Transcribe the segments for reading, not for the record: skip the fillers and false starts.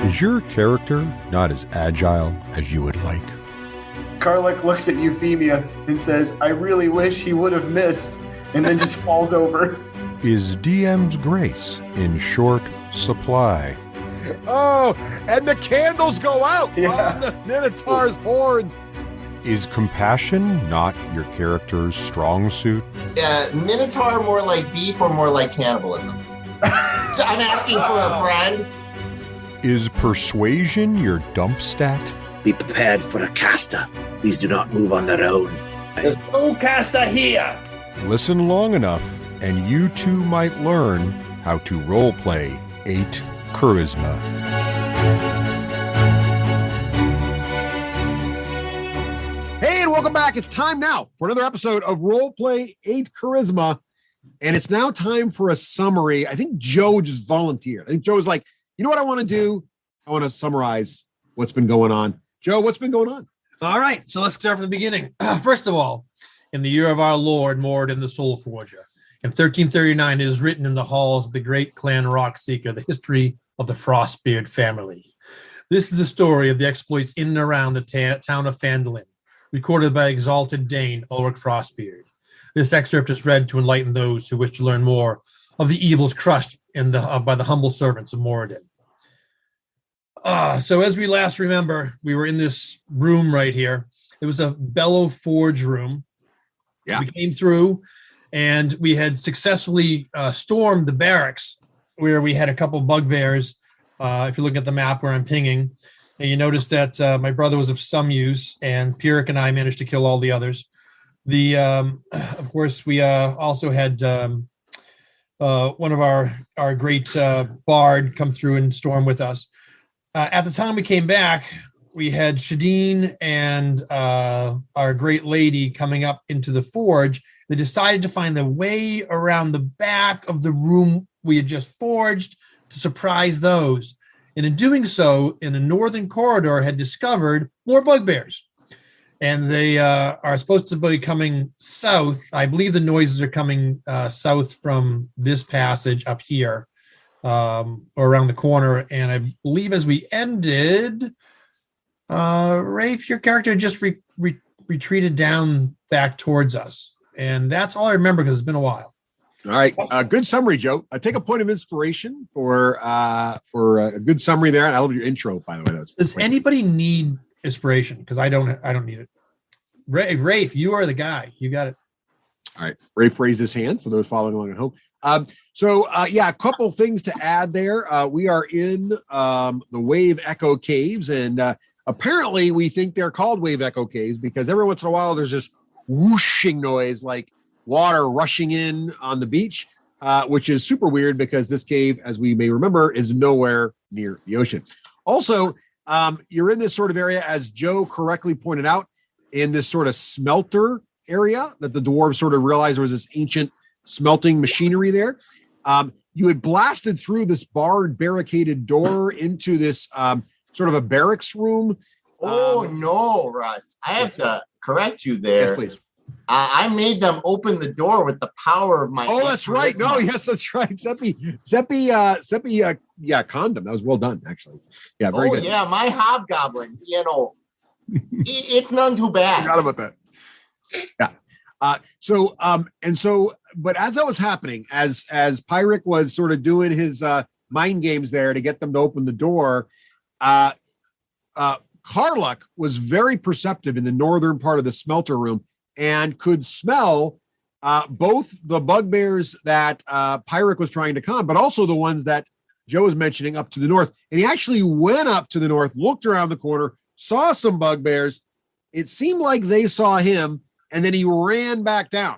Is your character not as agile as you would like? Karluk looks at Euphemia and says, I really wish he would have missed, and then just falls over. Is DM's grace in short supply? Oh, and the candles go out Yeah. on the Minotaur's horns. Is compassion not your character's strong suit? Minotaur more like beef or more like cannibalism? So I'm asking for a friend. Is persuasion your dump stat? Be prepared for a caster. Please do not move on their own. There's no caster here. Listen long enough, and you too might learn how to roleplay 8 Charisma. Hey, and welcome back. It's time now for another episode of Roleplay 8 Charisma. And it's now time for a summary. I think Joe just volunteered. I think Joe was like, you know what I want to do? I want to summarize what's been going on. Joe, what's been going on? All right, so let's start from the beginning. First of all, in the year of our Lord, moored in the Soul Forger, in 1339, it is written in the halls of the great clan Rockseeker, the history of the Frostbeard family. This is the story of the exploits in and around the town of Phandalin, recorded by exalted Dane Ulrich Frostbeard. This excerpt is read to enlighten those who wish to learn more of the evils crushed by the humble servants of Moradin. So as we last remember, we were in this room right here. It was a bellow forge room. Yeah. We came through and we had successfully stormed the barracks where we had a couple of bugbears. If you're looking at the map where I'm pinging, and you notice that my brother was of some use and Pyrrhic and I managed to kill all the others. Of course, we also had one of our great bard come through and storm with us. At the time we came back, we had Shadeen and our great lady coming up into the forge. They decided to find the way around the back of the room we had just forged to surprise those. And in doing so, in a northern corridor, had discovered more bugbears. And they are supposed to be coming south. I believe the noises are coming south from this passage up here. Or around the corner, and I believe as we ended, Rafe, your character just retreated down back towards us, and that's all I remember because it's been a while. All right, good summary, Joe. I take a point of inspiration for a good summary there, and I love your intro, by the way. Does anybody need inspiration? Because I don't need it. Rafe, you are the guy. You got it. All right, Rafe raised his hand for those following along at home. A couple things to add there. We are in the Wave Echo Caves, and apparently we think they're called Wave Echo Caves because every once in a while there's this whooshing noise like water rushing in on the beach, which is super weird because this cave, as we may remember, is nowhere near the ocean. Also, you're in this sort of area, as Joe correctly pointed out, in this sort of smelter area that the dwarves sort of realized there was this ancient smelting machinery there. You had blasted through this barricaded door into this sort of a barracks room. Oh, no, Russ. I have to correct you there. Yes, please. I made them open the door with the power of my... Oh, that's right. No, yes, that's right. Seppi, condom. That was well done, actually. Yeah, very good. Yeah, my hobgoblin, it's none too bad. I forgot about that. Yeah. But as that was happening, as Pyrrhic was sort of doing his mind games there to get them to open the door, Karluk was very perceptive in the northern part of the smelter room and could smell both the bugbears that Pyrrhic was trying to calm, but also the ones that Joe was mentioning up to the north. And he actually went up to the north, looked around the corner, saw some bugbears. It seemed like they saw him, and then he ran back down.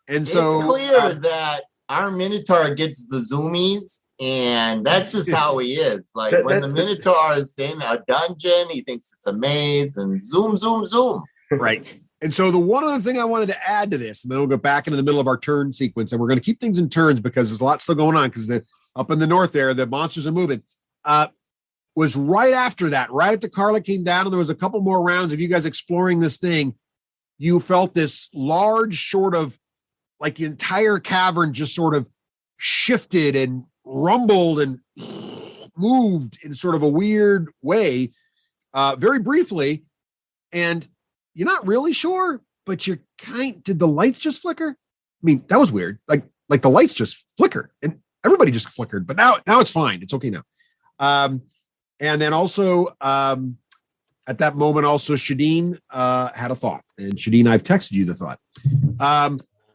It's clear that our Minotaur gets the zoomies, and that's just how he is. Like when the Minotaur is in a dungeon, he thinks it's a maze, and zoom, zoom, zoom. Right. And so the one other thing I wanted to add to this, and then we'll go back into the middle of our turn sequence, and we're going to keep things in turns because there's a lot still going on because up in the north there, the monsters are moving. Was right after that, right after Karluk came down, and there was a couple more rounds of you guys exploring this thing. You felt this large sort of like the entire cavern just sort of shifted and rumbled and moved in sort of a weird way, very briefly, and you're not really sure, but you're did the lights just flicker? I mean, that was weird. Like the lights just flickered and everybody just flickered, but now it's fine. It's okay now. And then also, at that moment, also Shadeen had a thought, and Shadeen, I've texted you the thought.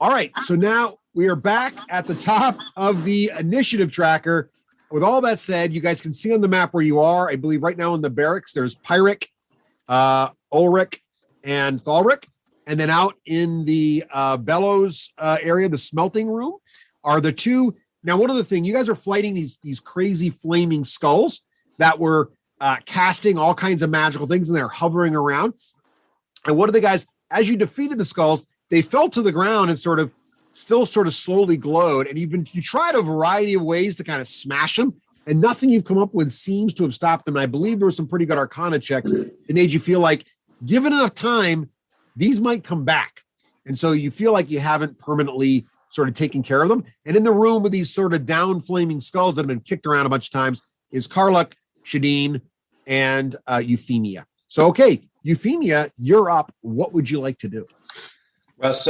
All right, so now we are back at the top of the initiative tracker. With all that said, you guys can see on the map where you are. I believe right now in the barracks, there's Pyric, Ulrich, and Thalric. And then out in the bellows area, the smelting room, are the two. Now, one other thing, you guys are fighting these crazy flaming skulls that were casting all kinds of magical things, and they're hovering around. And one of the guys, as you defeated the skulls, they fell to the ground and sort of slowly glowed. And you tried a variety of ways to kind of smash them, and nothing you've come up with seems to have stopped them. And I believe there were some pretty good Arcana checks that made you feel like, given enough time, these might come back. And so you feel like you haven't permanently sort of taken care of them. And in the room with these sort of down flaming skulls that have been kicked around a bunch of times is Karluk, Shadeen, and Euphemia. So, okay, Euphemia, you're up. What would you like to do? Russ,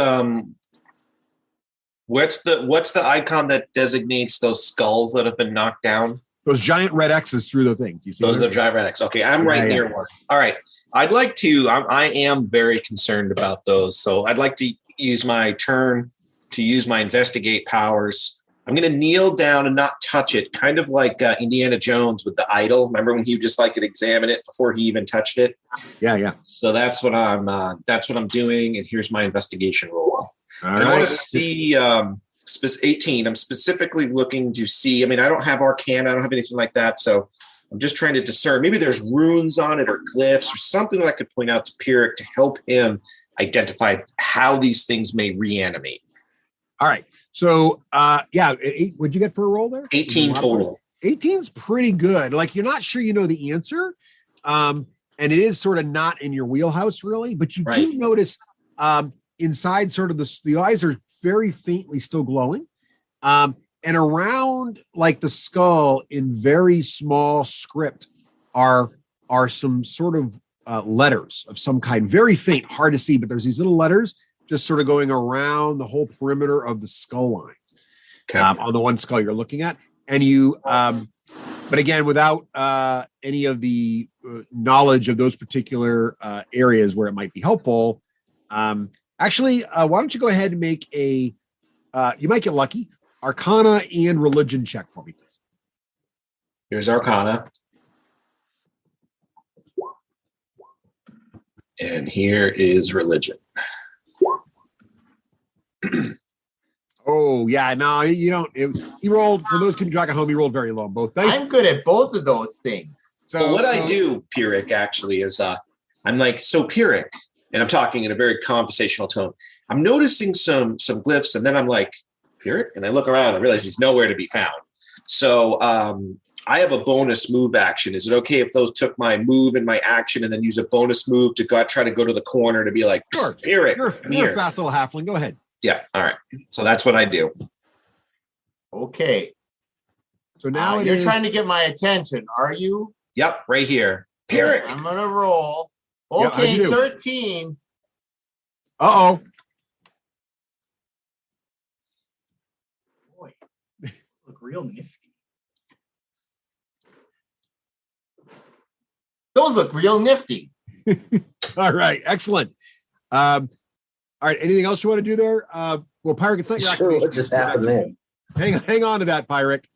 what's the icon that designates those skulls that have been knocked down? Those giant red X's through the things. You see those are the giant red X. Okay, I'm right near one. All right, I'd like to. I am very concerned about those, so I'd like to use my turn to use my investigate powers. I'm going to kneel down and not touch it, kind of like Indiana Jones with the idol. Remember when he just could examine it before he even touched it? Yeah. So that's what I'm doing, and here's my investigation roll. I want to see 18. I'm specifically looking to see. I mean, I don't have Arcana. I don't have anything like that, so I'm just trying to discern. Maybe there's runes on it or glyphs or something that I could point out to Pyrrhic to help him identify how these things may reanimate. All right. So, what'd you get for a roll there? 18 total. 18's pretty good. Like, you're not sure you know the answer. And it is sort of not in your wheelhouse, really. But you do notice inside sort of the eyes are very faintly still glowing. And around, like, the skull in very small script are some sort of letters of some kind. Very faint, hard to see, but there's these little letters just sort of going around the whole perimeter of the skull line on the one skull you're looking at. And you, but again, without any of the knowledge of those particular areas where it might be helpful, actually, why don't you go ahead and make you might get lucky, Arcana and Religion check for me, please. Here's Arcana. And here is Religion. Oh yeah, no, you don't. He rolled, for those keeping track at home, he rolled very low on both. I'm good at both of those things. So what I do, Pyrrhic, actually is I'm like, so Pyrrhic, and I'm talking in a very conversational tone. I'm noticing some glyphs, and then I'm like, Pyrrhic, and I look around and realize he's nowhere to be found. So I have a bonus move action. Is it okay if those took my move and my action and then use a bonus move to try to go to the corner to be like, sure, Pyrrhic, you're a fast little halfling. Go ahead. Yeah. All right. So that's what I do. Okay. So now you're trying to get my attention, are you? Yep. Right here. Pyrrhic. I'm going to roll. Okay. 13. Uh-oh. Boy, those look real nifty. Those look real nifty. All right. Excellent. All right. Anything else you want to do there? Well, Pyrrhic, it's not your activation. What just happened there? Hang on to that, Pyrrhic.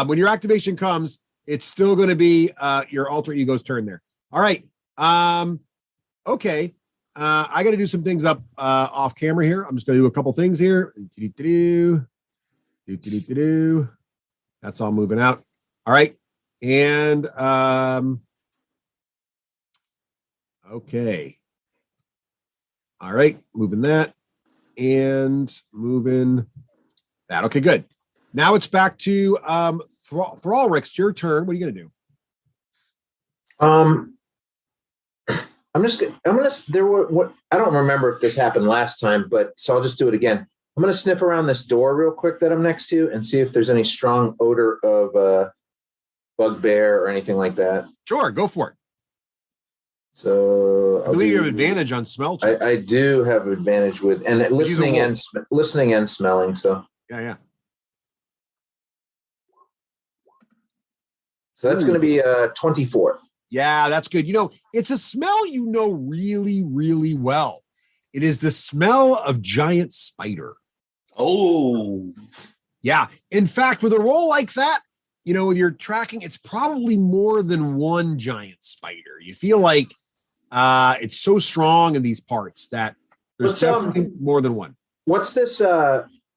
When your activation comes, it's still going to be your alter ego's turn there. All right. Okay. I got to do some things up off camera here. I'm just going to do a couple things here. That's all moving out. All right. And okay. All right, moving that and moving that. Okay, good. Now it's back to Thrallrix. It's your turn. What are you going to do? I don't remember if this happened last time, but so I'll just do it again. I'm going to sniff around this door real quick that I'm next to and see if there's any strong odor of bugbear or anything like that? Sure, go for it. So I believe you have advantage on smell check. I do have advantage with listening and smelling. So yeah. So that's going to be 24. Yeah, that's good. It's a smell really, really well. It is the smell of giant spider. Oh, yeah. In fact, with a roll like that, with your tracking, it's probably more than one giant spider. You feel like it's so strong in these parts that there's definitely more than one. What's this?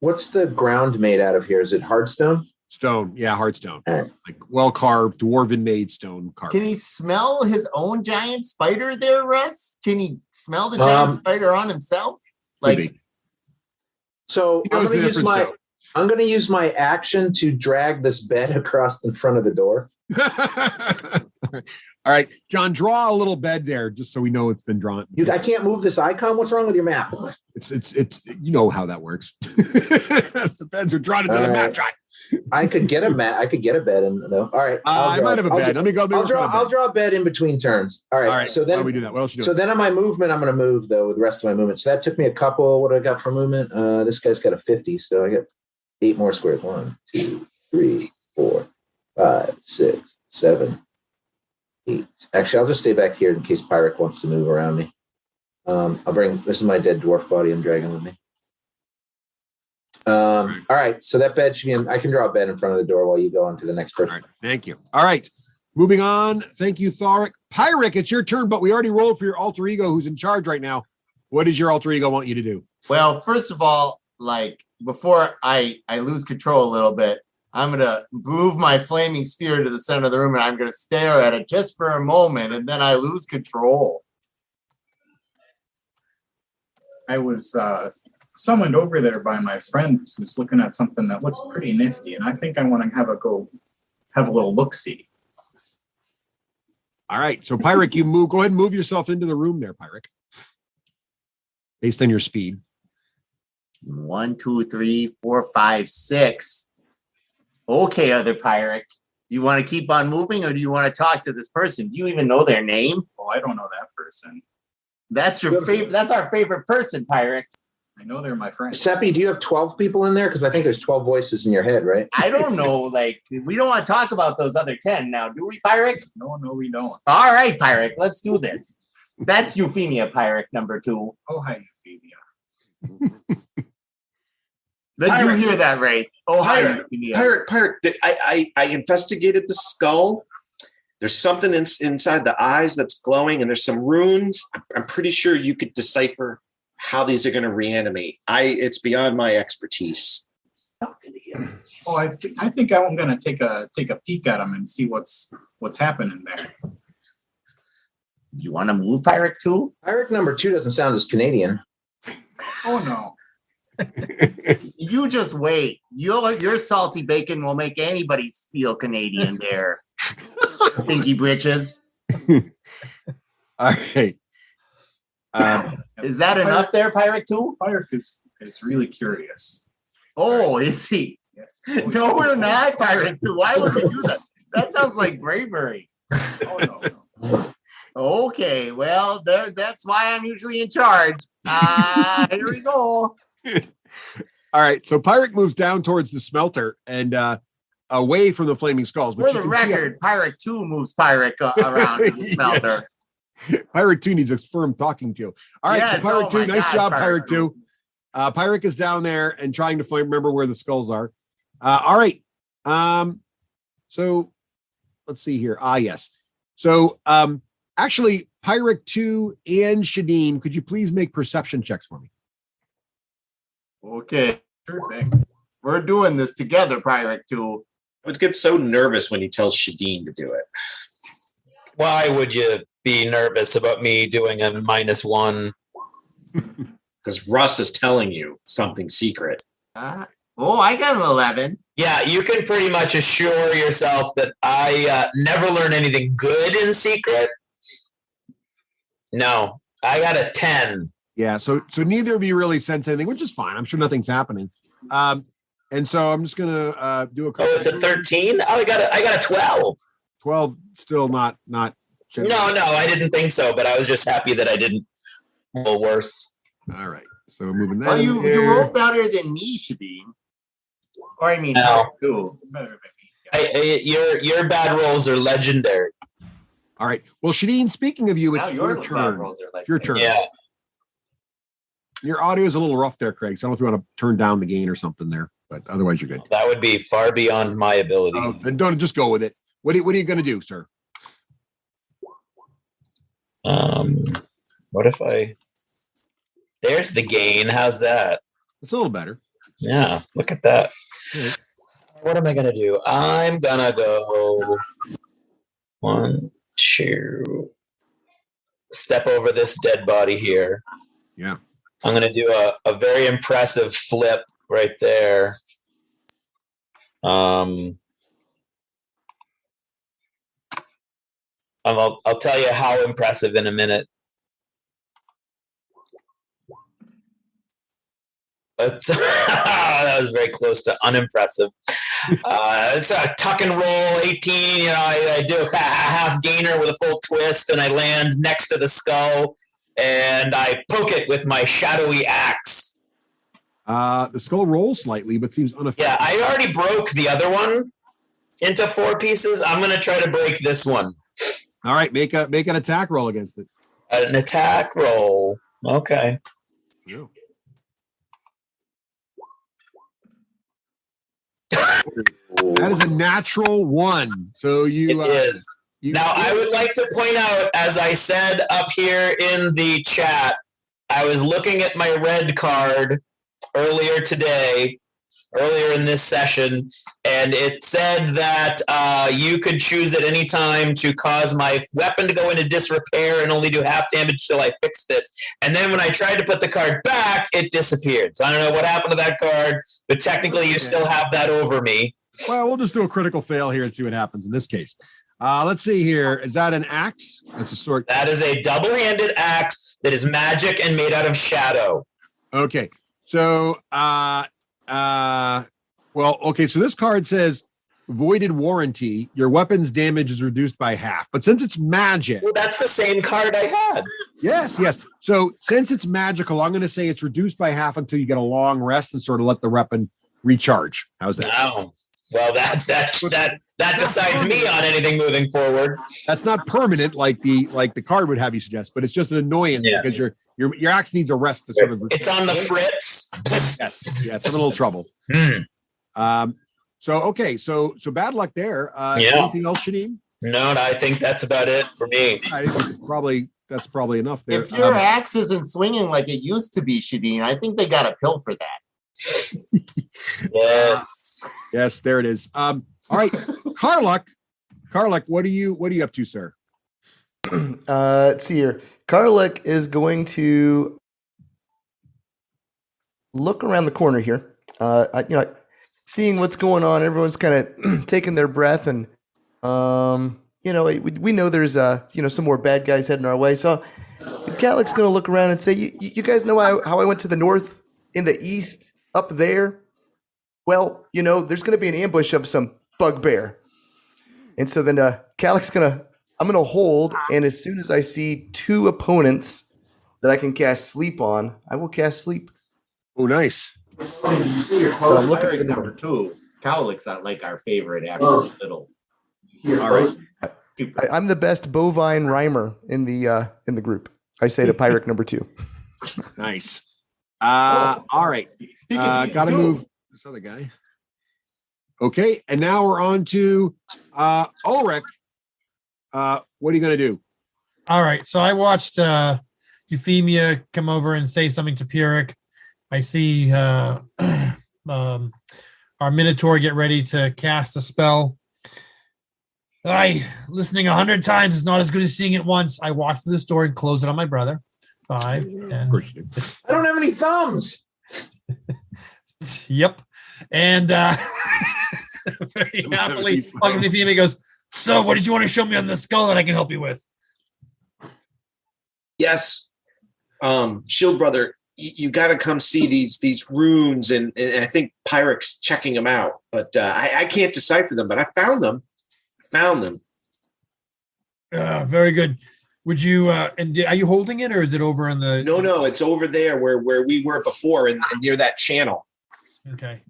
What's the ground made out of here? Is it hardstone? Stone, yeah, hard stone. Right. Like well carved, dwarven made stone carved. Can he smell his own giant spider there, Russ? Can he smell the giant spider on himself? So I'm going to use my action to drag this bed across in front of the door. All right, John, draw a little bed there, just so we know it's been drawn. I can't move this icon. What's wrong with your map? It's you know how that works. The beds are drawn into the map, John. I could get a mat. I could get a bed in though. All right. I might have a bed. Let me go. I'll draw a bed in between turns. All right. So then we do that. What else you doing? So then on my movement, I'm going to move though with the rest of my movement. So that took me a couple. What do I got for movement? This guy's got a 50. So I get 8 more squares. 1, 2, 3, 4, 5, 6, 7, 8. Actually, I'll just stay back here in case Pyric wants to move around me. This is my dead dwarf body I'm dragging with me. All right. So that bed should be I can draw a bed in front of the door while you go on to the next person. All right, thank you. All right. Moving on. Thank you, Thoric. Pyric, it's your turn, but we already rolled for your alter ego who's in charge right now. What does your alter ego want you to do? Well, first of all, before I lose control a little bit, I'm going to move my flaming sphere to the center of the room and I'm going to stare at it just for a moment and then I lose control. I was summoned over there by my friend who's looking at something that looks pretty nifty, and I think I want to have a little look-see. All right, so Pyric, go ahead and move yourself into the room there, Pyric, based on your speed. 1, 2, 3, 4, 5, 6. Okay, other Pyric. Do you want to keep on moving or do you want to talk to this person? Do you even know their name? Oh, I don't know that person. That's your favorite. That's our favorite person, Pyric. I know they're my friends. Seppi, do you have 12 people in there? Because I think there's 12 voices in your head, right? I don't know. We don't want to talk about those other 10 now, do we, Pyric? No, we don't. All right, Pyric, let's do this. That's Euphemia, Pyric, number 2. Oh, hi, Euphemia. Did you hear that, Ray? Oh, hi, Euphemia. Pyric. I investigated the skull. There's something inside the eyes that's glowing, and there's some runes. I'm pretty sure you could decipher how these are going to reanimate. It's beyond my expertise. Oh, I think I'm going to take a peek at them and see what's happening there. You want to move Pyric too? Pyric number 2 doesn't sound as Canadian. Oh no. You just wait. Your salty bacon will make anybody feel Canadian there. Pinky britches. All right. Is that enough there, Pyric 2? Pyric is really curious. Oh, is he? Yes. Oh, no, we're not, Pyric 2. Why would we do that? That sounds like bravery. Oh, no. Okay, well, that's why I'm usually in charge. Here we go. All right, so Pyric moves down towards the smelter and away from the flaming skulls. For the record, Pyric 2 moves Pyric around in the smelter. Yes. Pyric 2 needs a firm talking to. All right, yes, so Pyric 2, nice job, Pyric 2. 2. Pyric is down there and trying to remember where the skulls are. All right. So let's see here. Yes. So actually, Pyric 2 and Shadeen, could you please make perception checks for me? Okay. Sure thing. We're doing this together, Pyric 2. I would get so nervous when he tells Shadeen to do it. Why would you be nervous about me doing a -1? Because Russ is telling you something secret. I got an 11. Yeah, you can pretty much assure yourself that I never learn anything good in secret. No, I got a 10. Yeah, so neither of you really sense anything, which is fine. I'm sure nothing's happening. And And so I'm just gonna do a couple. Oh, it's a 13. Oh, I got a 12. 12, still not. No, I didn't think so, but I was just happy that I didn't roll worse. All right, so moving that. Well, you rolled better than me, Shadeen. Or I mean, No. better than me. Your bad rolls are legendary. All right. Well, Shadeen, speaking of you, Now it's your your bad turn. rolls are like Your turn. Yeah. Your audio is a little rough there, Craig. So I don't know if you want to turn down the gain or something there, but otherwise you're good. That would be far beyond my ability. Oh, and don't just go with it. What are you going to do, sir? What if there's the gain. How's that? It's a little better. Yeah, look at that. Right. What am I gonna do? I'm gonna go 1, 2. Step over this dead body here. Yeah. I'm gonna do a very impressive flip right there. I'll tell you how impressive in a minute. But that was very close to unimpressive. It's a tuck and roll 18. You know, I do a half gainer with a full twist, and I land next to the skull, and I poke it with my shadowy axe. The skull rolls slightly, but seems unaffected. Yeah, I already broke the other one into 4 pieces. I'm going to try to break this one. All right, make an attack roll against it. An attack roll. Okay. Yeah. That is a natural 1. So you. It is. Now, I would like to point out, as I said up here in the chat, I was looking at my red card earlier in this session, and it said that you could choose at any time to cause my weapon to go into disrepair and only do half damage till I fixed it. And then when I tried to put the card back, it disappeared. So I don't know what happened to that card, but technically you still have that over me. Well, we'll just do a critical fail here and see what happens in this case. Let's see here. Is that an axe? That's a sword. That is a double-handed axe that is magic and made out of shadow. Okay. So, so this card says voided warranty. Your weapon's damage is reduced by half. But since it's magic. Well, that's the same card I had. Yes. So since it's magical, I'm going to say it's reduced by half until you get a long rest and sort of let the weapon recharge. How's that? Wow. Well, that decides me on anything moving forward. That's not permanent like the card would have you suggest, but it's just an annoyance because your axe needs a rest to sort of. It's on the fritz. Yes, it's a little trouble. So bad luck there. Anything else, Shadeen? No, I think that's about it for me. I think that's probably enough there. If your axe isn't swinging like it used to be, Shadeen, I think they got a pill for that. Yes, there it is. All right, Karluk, what are you up to, sir? Let's see here. Karluk is going to look around the corner here. Seeing what's going on. Everyone's kind of taking their breath, and we know there's some more bad guys heading our way. So Karluk's going to look around and say, "You guys know how I went to the north, in the east, up there? Well, there's going to be an ambush of some bugbear." And so then Karluk's I'm going to hold, and as soon as I see 2 opponents that I can cast sleep on, I will cast sleep. Oh, nice. I'm looking at number 2. Cowlick's not like our favorite after little. All right. I'm the best bovine rhymer in the group. I say to Pyric number 2. Nice. All right. Got to move this other guy. Okay, and now we're on to Ulrich. What are you going to do? All right, so I watched Euphemia come over and say something to Pyric. I see our Minotaur get ready to cast a spell. Listening 100 times is not as good as seeing it once. I walk through this door and close it on my brother. 5, 10. Of course you do. I don't have any thumbs. Yep. And very happily, fucking Euphemia goes, "So, what did you want to show me on the skull that I can help you with?" Yes. Shield Brother, you got to come see these runes, and I think Pyrrhic's checking them out, but I can't decipher them. But I found them. Very good. Would you? And are you holding it, or is it over in the? No, it's over there where we were before, and near that channel. Okay.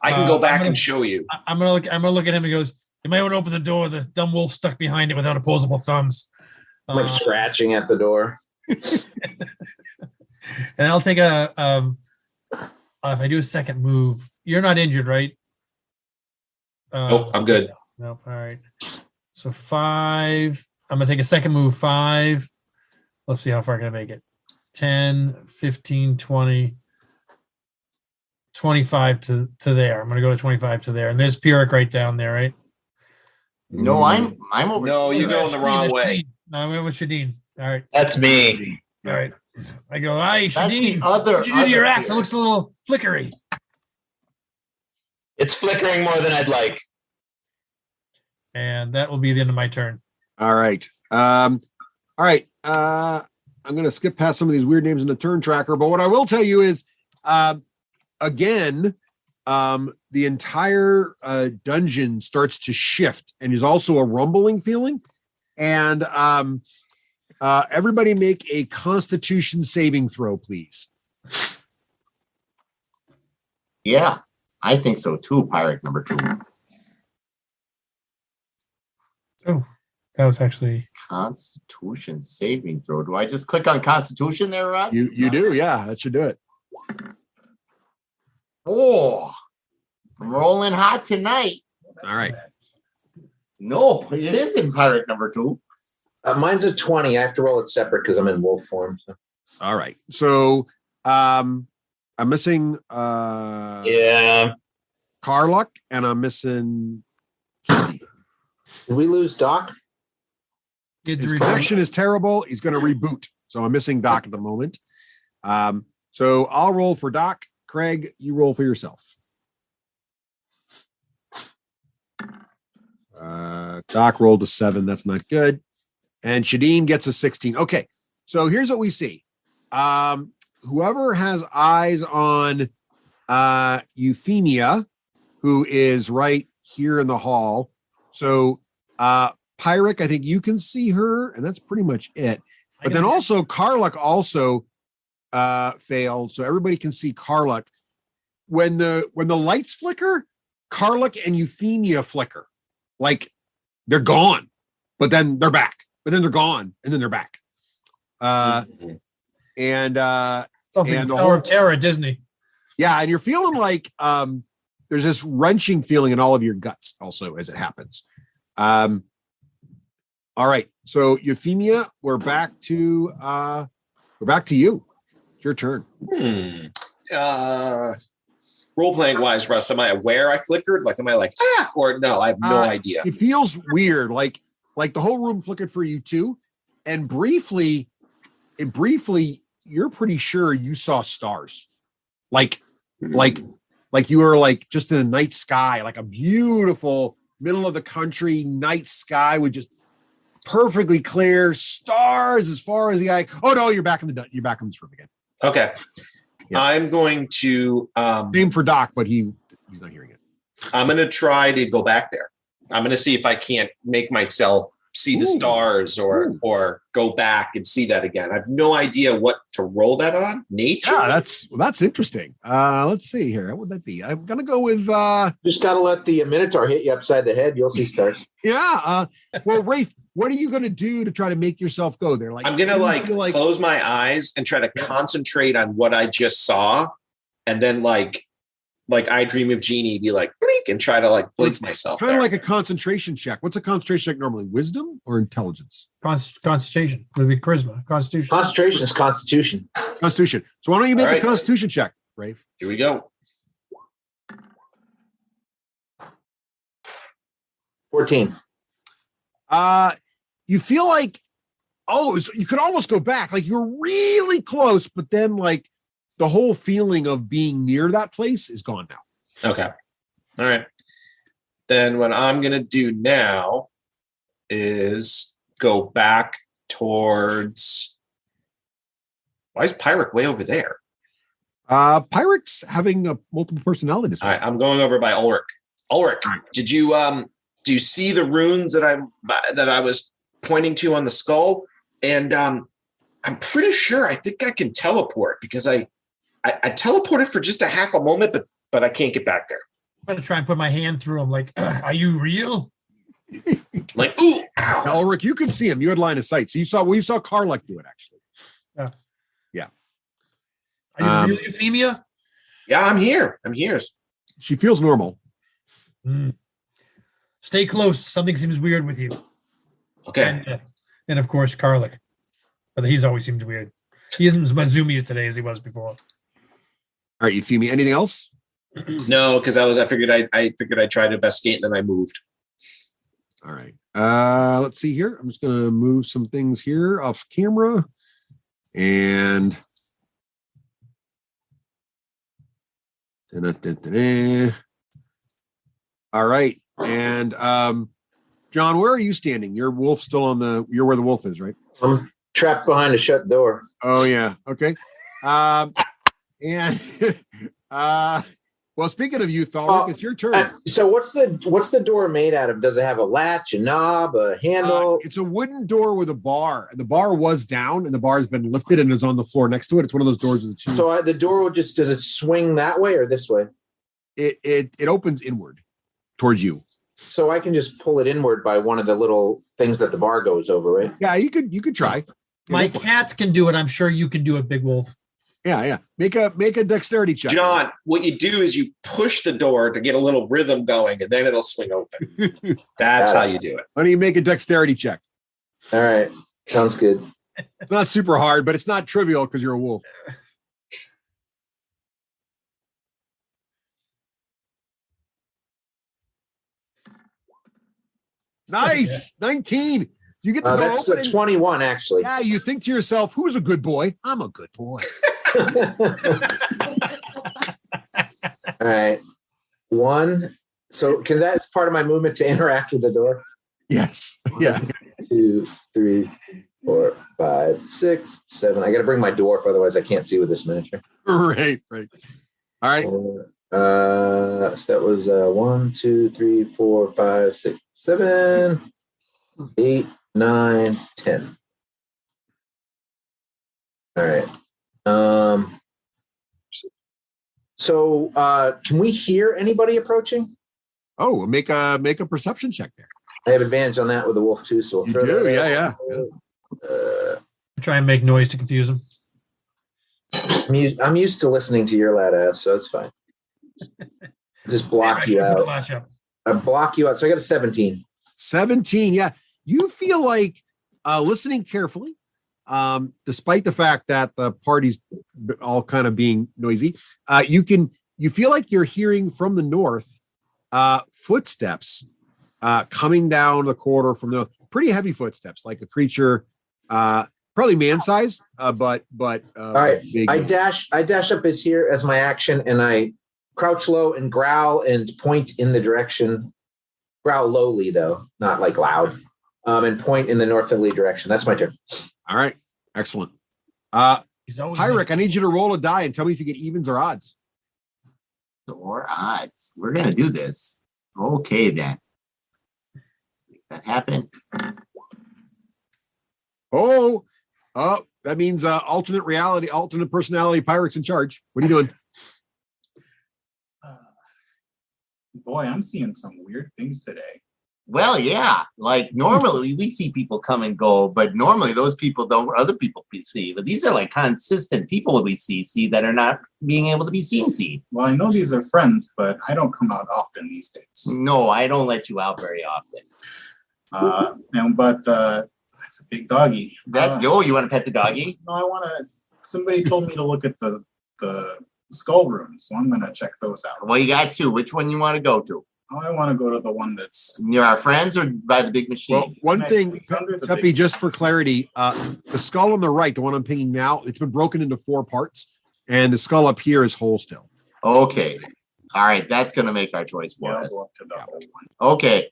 I can go back and show you. I'm gonna look at him. He goes, "You might want to open the door. The dumb wolf stuck behind it without opposable thumbs." I'm like scratching at the door. And I'll take a. If I do a second move, you're not injured, right? Nope, I'm good. Nope. All right. So 5. I'm gonna take a second move. 5. Let's see how far I can make it. 10, 15, 20. 25 to there. I'm gonna go to 25 to there, and there's Pyrrhic right down there, right? No, I'm over. No, you're going the wrong way. No, I went with Shadeen. All right. That's me. All right. I go, "Hi, That's Shadeen. the other. What did you do to your other axe? It looks a little flickery." It's flickering more than I'd like. And that will be the end of my turn. All right. I'm going to skip past some of these weird names in the turn tracker, but what I will tell you is, again, the entire dungeon starts to shift, and there's also a rumbling feeling. And everybody make a Constitution saving throw, please. Yeah, I think so too. Pirate number 2. Oh, that was actually Constitution saving throw. Do I just click on Constitution there, Russ? You do, yeah. That should do it. Oh, I'm rolling hot tonight. All right. No, it isn't pirate number 2. Mine's a 20. I have to roll it separate because I'm in wolf form. So. All right. So I'm missing Yeah. Karluk, and I'm missing. Did we lose Doc? His connection is terrible. He's going to reboot. So I'm missing Doc at the moment. So I'll roll for Doc. Craig, you roll for yourself. Doc rolled a 7. That's not good. And Shadeen gets a 16. Okay. So here's what we see. Whoever has eyes on Euphemia, who is right here in the hall. So Pyrrhic, I think you can see her, and that's pretty much it. But then also Karluk also failed, so everybody can see Karluk. When the lights flicker, Karluk and Euphemia flicker, like they're gone, but then they're back. But then they're gone, and then they're back. And something Tower of Terror at Disney. Yeah, and you're feeling like there's this wrenching feeling in all of your guts also as it happens. All right, so Euphemia, we're back to you. It's your turn. Role playing wise, Russ, am I aware I flickered? Like, am I like or no? I have no idea. It feels weird, like the whole room flickered for you too, and briefly, you're pretty sure you saw stars, like you were like just in a night sky, like a beautiful middle of the country night sky with just perfectly clear stars as far as the eye. Oh no, you're back in this room again. Okay. Yeah. I'm going to same for Doc, but he's not hearing it. I'm going to try to go back there. I'm going to see if I can't make myself see the stars or go back and see that again. I have no idea what to roll that on. Nature? Yeah, that's interesting. Let's see here. What would that be? I'm going to go with just got to let the Minotaur hit you upside the head. You'll see stars. Yeah. Well, Rafe, what are you going to do to try to make yourself go there? Like, I'm going to close my eyes and try to concentrate on what I just saw. And then like I Dream of Jeannie, be like, blink, and try to like blink myself. Kind of like a concentration check. What's a concentration check normally? Wisdom or intelligence? Concentration would be charisma. Constitution. Concentration is Constitution. Constitution. So why don't you make a Constitution check, Rafe? Here we go. 14. You feel like, you could almost go back. Like you're really close, but then like the whole feeling of being near that place is gone now. Okay. All right. Then what I'm going to do now is go back towards. Why is Pyrrhic way over there? Pyrex having a multiple personality All disorder. right, I'm going over by Ulrich. Ulrich, did you do you see the runes that I was pointing to on the skull? And I'm pretty sure I think I can teleport because I teleported for just a half a moment, but I can't get back there. I'm gonna try and put my hand through him. Like, are you real? Like, ooh, Now, Ulrich, you could see him. You had line of sight, so you saw Karlek do it actually. Are you really Euphemia? yeah, I'm here. I'm here. She feels normal. Stay close. Something seems weird with you. Okay. And of course, Karlik. But he's always seemed weird. He isn't as much zoomy today as he was before. All right, Euphemia. Anything else? No, because I figured I'd try to investigate and then I moved. All right. Let's see here. I'm just gonna move some things here off camera. And all right. And John, where are you standing? Your wolf still you're where the wolf is, right? I'm trapped behind a shut door. Oh yeah. Okay. And well, speaking of you, Thalric, it's your turn. So what's the door made out of? Does it have a latch, a knob, a handle? It's a wooden door with a bar. The bar was down, and the bar has been lifted and is on the floor next to it. It's one of those doors with two. So the door does it swing that way or this way? It opens inward towards you. So I can just pull it inward by one of the little things that the bar goes over, right? Yeah, you could try. My cats can do it. I'm sure you can do it, Big Wolf. Yeah. Make a dexterity check. John, what you do is you push the door to get a little rhythm going, and then it'll swing open. That's how you do it. Why don't you make a dexterity check? All right. Sounds good. It's not super hard, but it's not trivial because you're a wolf. Nice. 19. You get the door that's opening. 21, actually. Yeah, you think to yourself, who's a good boy? I'm a good boy. All right. One. So can that's part of my movement to interact with the door? Yes. Yeah. 2, 3, 4, 5, 6, 7. I got to bring my dwarf, otherwise I can't see with this miniature. Right. All right. So that was 1, 2, 3, 4, 5, 6, 7, 8, 9, 10. All right. So can we hear anybody approaching? Oh, make a perception check there. I have advantage on that with the wolf too, so we'll You throw do, that yeah. Try and make noise to confuse him. I'm used to listening to your loud ass, so it's fine. Just block you out. I block you out. So I got a 17. 17, yeah. You feel like listening carefully, despite the fact that the party's all kind of being noisy. You feel like you're hearing from the north footsteps coming down the corridor from the north. Pretty heavy footsteps, like a creature, probably man-sized, but all right. big. I dash up as my action, and I crouch low and growl and point in the direction. Growl lowly though, not like loud. And point in the northerly direction. That's my turn. All right. Excellent. Hyrick, I need you to roll a die and tell me if you get evens or odds. Or odds. We're gonna do this. Okay then. Let's make that happen. Oh, that means alternate reality, alternate personality, Pyrex in charge. What are you doing? Boy, I'm seeing some weird things today. Well, yeah. Like normally we see people come and go, but normally those people don't other people see. But these are like consistent people that we see that are not being able to be seen. Well, I know these are friends, but I don't come out often these days. No, I don't let you out very often. But that's a big doggy. You want to pet the doggy? No, I want to. Somebody told me to look at the skull runes, so I'm going to check those out. Well, you got two. Which one you want to go to? Oh, I want to go to the one that's near our friends or by the big machine. Well, one thing, Seppi, just for clarity, the skull on the right, the one I'm pinging now, it's been broken into 4 parts, and the skull up here is whole still. Okay. All right. That's going to make our choice for us. I'll go up to the whole one. Okay.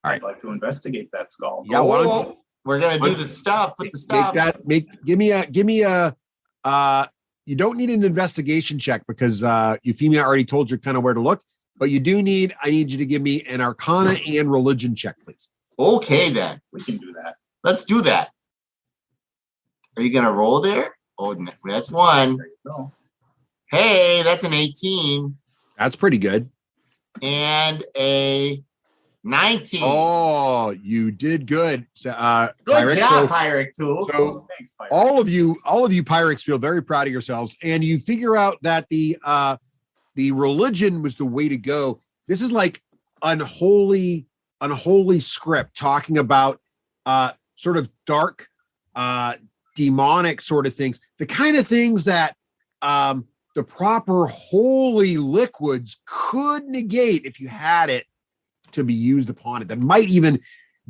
All right. I'd like to investigate that skull. Yeah, we're going to do the stuff with the stuff. Give me a You don't need an investigation check because Euphemia already told you kind of where to look, but you do need, I need you to give me an Arcana and Religion check, please. Okay, then. We can do that. Let's do that. Are you going to roll there? Oh, that's one. There you go. Hey, that's an 18. That's pretty good. And a 19. Oh, you did good. Good Pyrex. job, Pirate 2. So Thanks, Pirate. all of you Pyrex feel very proud of yourselves, and you figure out that the religion was the way to go. This is like unholy script talking about sort of dark, demonic sort of things, the kind of things that the proper holy liquids could negate if you had it to be used upon it, that might even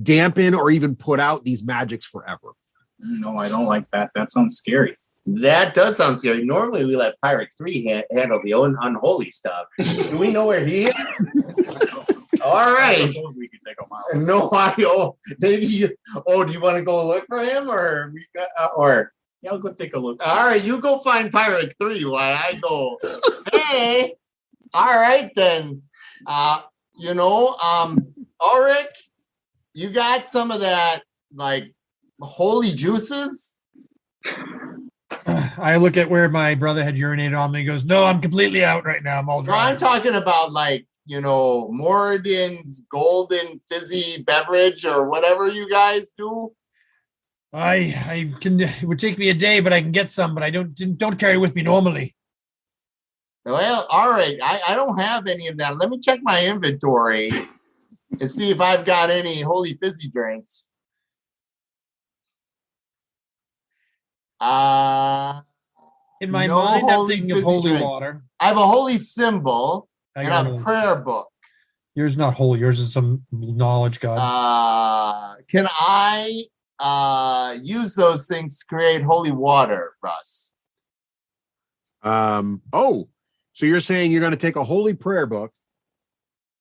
dampen or even put out these magics forever. No, I don't like that. That sounds scary. That does sound scary. Normally, we let Pirate 3 handle the unholy stuff. Do we know where he is? All I right. suppose we could take him out. No, maybe you. Oh, do you want to go look for him, or we got, or? Yeah, I'll go take a look. All right, you go find Pirate 3 while I go. Hey, all right then. Ulrich, you got some of that like holy juices? I look at where my brother had urinated on me. He goes, "No, I'm completely out right now. I'm all No, dry." I'm talking about like, Moradin's golden fizzy beverage or whatever you guys do. I can. It would take me a day, but I can get some. But I don't carry it with me normally. Well, all right. I don't have any of that. Let me check my inventory and see if I've got any holy fizzy drinks. In my No mind, I'm holy thinking of fizzy holy drinks. water. I have a holy symbol I and got a one. prayer book. Yours is not holy. Yours is some knowledge god. Can I use those things to create holy water, Russ? So you're saying you're going to take a holy prayer book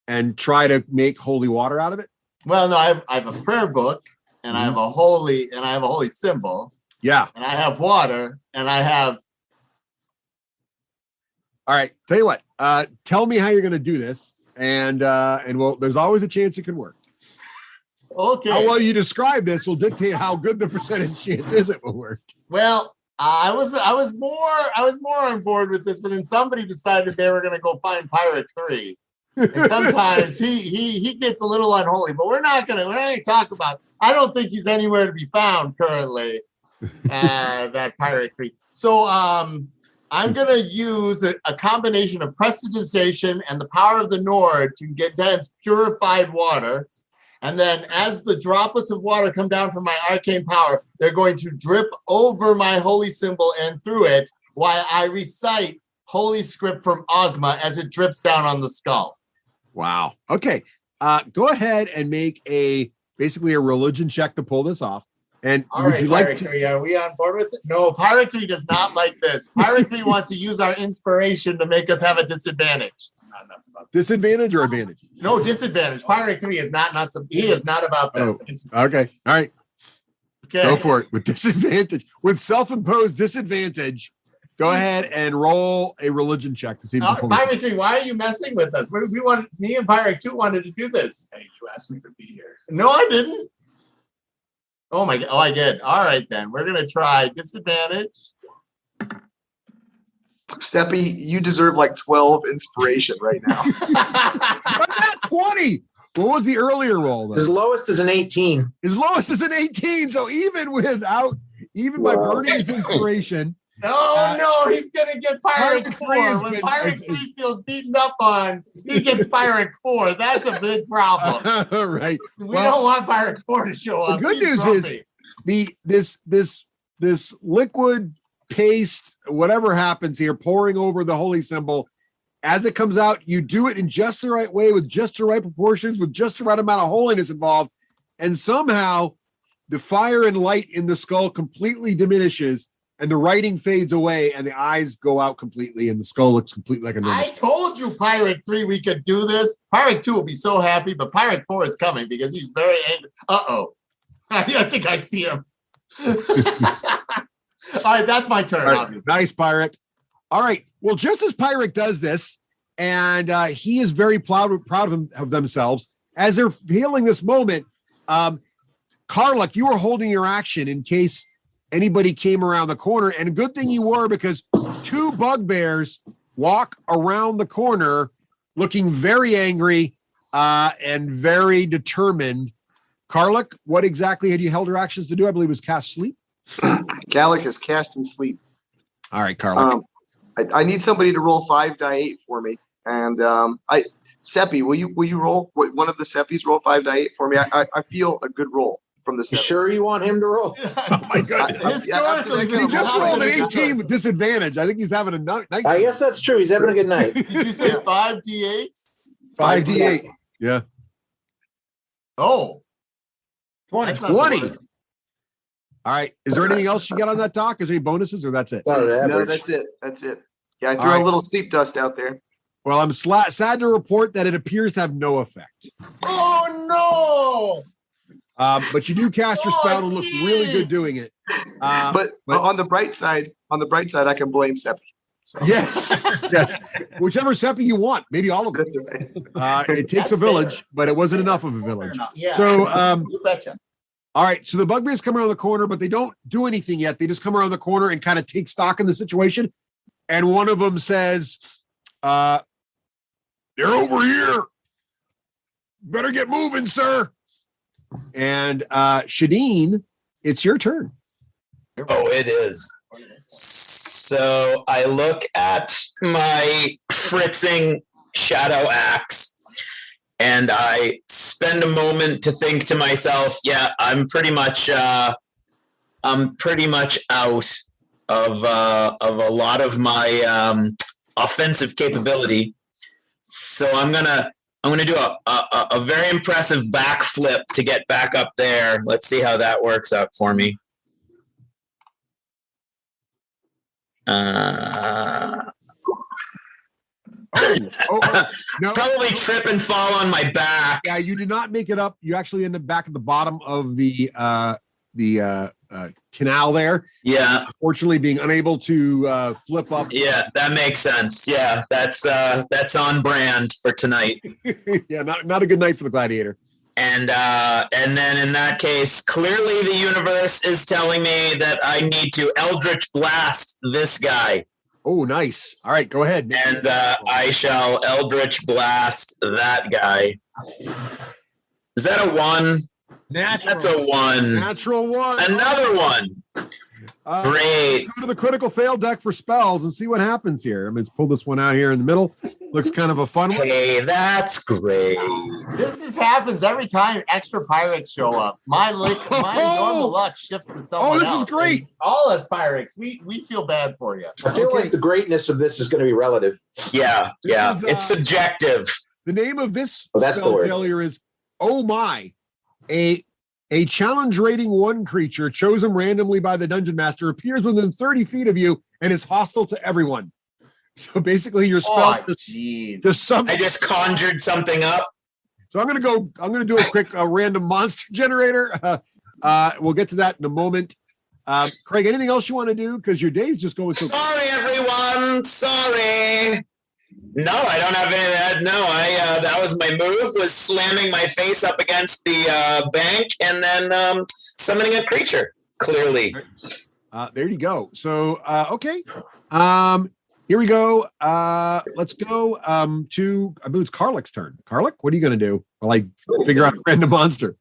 and try to make holy water out of it? Well, no, I have a prayer book and I have a holy symbol. Yeah. And I have water and I have. All right. Tell you what, tell me how you're going to do this. And well, there's always a chance it can work. Okay. How well you describe this will dictate how good the percentage chance is it will work. Well, I was more on board with this, but then somebody decided they were going to go find Pirate 3. And sometimes he gets a little unholy, but we're not going to talk about. I don't think he's anywhere to be found currently. That Pirate 3. So I'm going to use a combination of prestidigitation and the power of the Nord to get dense purified water. And then as the droplets of water come down from my arcane power, they're going to drip over my holy symbol and through it while I recite holy script from Ogma as it drips down on the skull. Wow. Okay. Go ahead and make basically a religion check to pull this off. And All would right, you like Pirate to? 3, are we on board with it? No, Pirate 3 does not like this. Pirate 3 wants to use our inspiration to make us have a disadvantage. Not nuts about Disadvantage or advantage? No disadvantage. Pirate 3 is not nuts. He is not about this. Okay. All right. Okay. Go for it with disadvantage. With self-imposed disadvantage, go ahead and roll a religion check to see if you can pull this Pirate 3, why are you messing with us? Me and Pirate 2 wanted to do this. Hey, you asked me to be here. No, I didn't. Oh my God. Oh, I did. All right, then. We're going to try disadvantage. Steppy, you deserve like 12 inspiration right now. But not 20. What was the earlier roll? His lowest is an 18. His lowest is an 18. So even by burning his inspiration. No, he's going to get Pirate 4. When been- Pirate 3 feels beaten up on, he gets Pirate 4. That's a big problem. Right. We don't want Pirate 4 to show up. The good He's news is this liquid paste, whatever happens here, pouring over the holy symbol, as it comes out, you do it in just the right way, with just the right proportions, with just the right amount of holiness involved, and somehow the fire and light in the skull completely diminishes, and the writing fades away, and the eyes go out completely, and the skull looks completely like a normal I skull. told you, Pirate 3, we could do this. Pirate 2 will be so happy, but Pirate 4 is coming because he's very angry. Uh-oh. I think I see him. right, that's my turn. All right, Obviously. nice, Pirate. All right. Well, just as Pirate does this, and he is very proud of themselves as they're feeling this moment. Karluk, you were holding your action in case anybody came around the corner, and a good thing you were, because two bugbears walk around the corner looking very angry and very determined. Karluk, what exactly had you held your actions to do? I believe it was cast sleep. Gallic is casting sleep. All right, Karluk. I need somebody to roll 5 die 8 for me, and Seppi, will you roll? One of the Seppis roll 5 die 8 for me. I feel a good roll from the You Seppi. sure you want him to roll? Oh my goodness. Historically, He just rolled an 18 18. with disadvantage. I think he's having a night. I guess that's true. He's having a good night. Did you say 5d8? 5d8. Yeah. Oh, 20. that's not the 20. worst. All right. Is there anything else you got on that doc? Is there any bonuses, or that's it? Not an No, average. that's it. That's it. Yeah, I All threw right. a little sleep dust out there. Well, I'm sad to report that it appears to have no effect. Oh But you do cast your spell and look really good doing it. But on the bright side, I can blame Seppi. So Yes, yes. Whichever Seppi you want, maybe all of them. that's right. It takes That's a village, fair. but it wasn't enough of a Fair village. enough. Yeah. So, You betcha. all right. So the bugbears come around the corner, but they don't do anything yet. They just come around the corner and kind of take stock in the situation. And one of them says, "They're over here. Better get moving, sir." And Shadeen, it's your turn. Oh, it is. So I look at my fritzing shadow axe and I spend a moment to think to myself, yeah, I'm pretty much out of a lot of my offensive capability. So I'm gonna do a very impressive backflip to get back up there. Let's see how that works out for me. No, Probably trip and fall on my back. yeah, you did not make it up. You actually end up back at the bottom of the canal there. Yeah, Unfortunately, being unable to flip up. yeah, that makes sense. Yeah, that's on brand for tonight. Yeah, not a good night for the gladiator. And then in that case, clearly the universe is telling me that I need to Eldritch Blast this guy. Oh, nice. All right, go ahead. And I shall Eldritch Blast that guy. Is that a 1? Natural. That's a 1. Natural one. Another 1. Great. Go to the critical fail deck for spells and see what happens here. I'm going to pull this one out here in the middle. Looks kind of a fun one. Hey, that's great. Happens every time extra pirates show up. My normal luck shifts to someone else. Oh, this is great. And all us pirates, we feel bad for you. I feel like the greatness of this is going to be relative. Yeah, yeah. is, It's subjective. The name of this that's the spell word. failure is Oh My. A challenge rating 1 creature chosen randomly by the dungeon master appears within 30 feet of you and is hostile to everyone. So basically your spell just some. I just conjured something up. So I'm going to do a quick random monster generator. We'll get to that in a moment. Craig, anything else you want to do? Because your day's just going so. Sorry, everyone. Sorry. No, I don't have any of that. No, that was my move, was slamming my face up against the bank and then summoning a creature, clearly. There you go. So, okay. Here we go. Let's go to, I believe it's Karluk's turn. Karluk, what are you going to do while I figure out a random monster?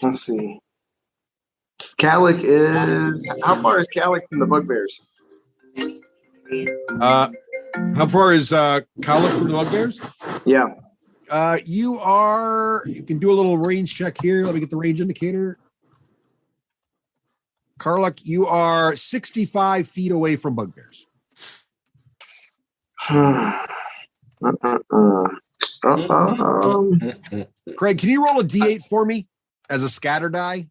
Let's see. Gallic is how far is Gallic from the bugbears? How far is Karluk from the bugbears? Yeah. You can do a little range check here. Let me get the range indicator. Karluk, you are 65 feet away from bugbears. Craig, can you roll a D8 for me as a scatter die?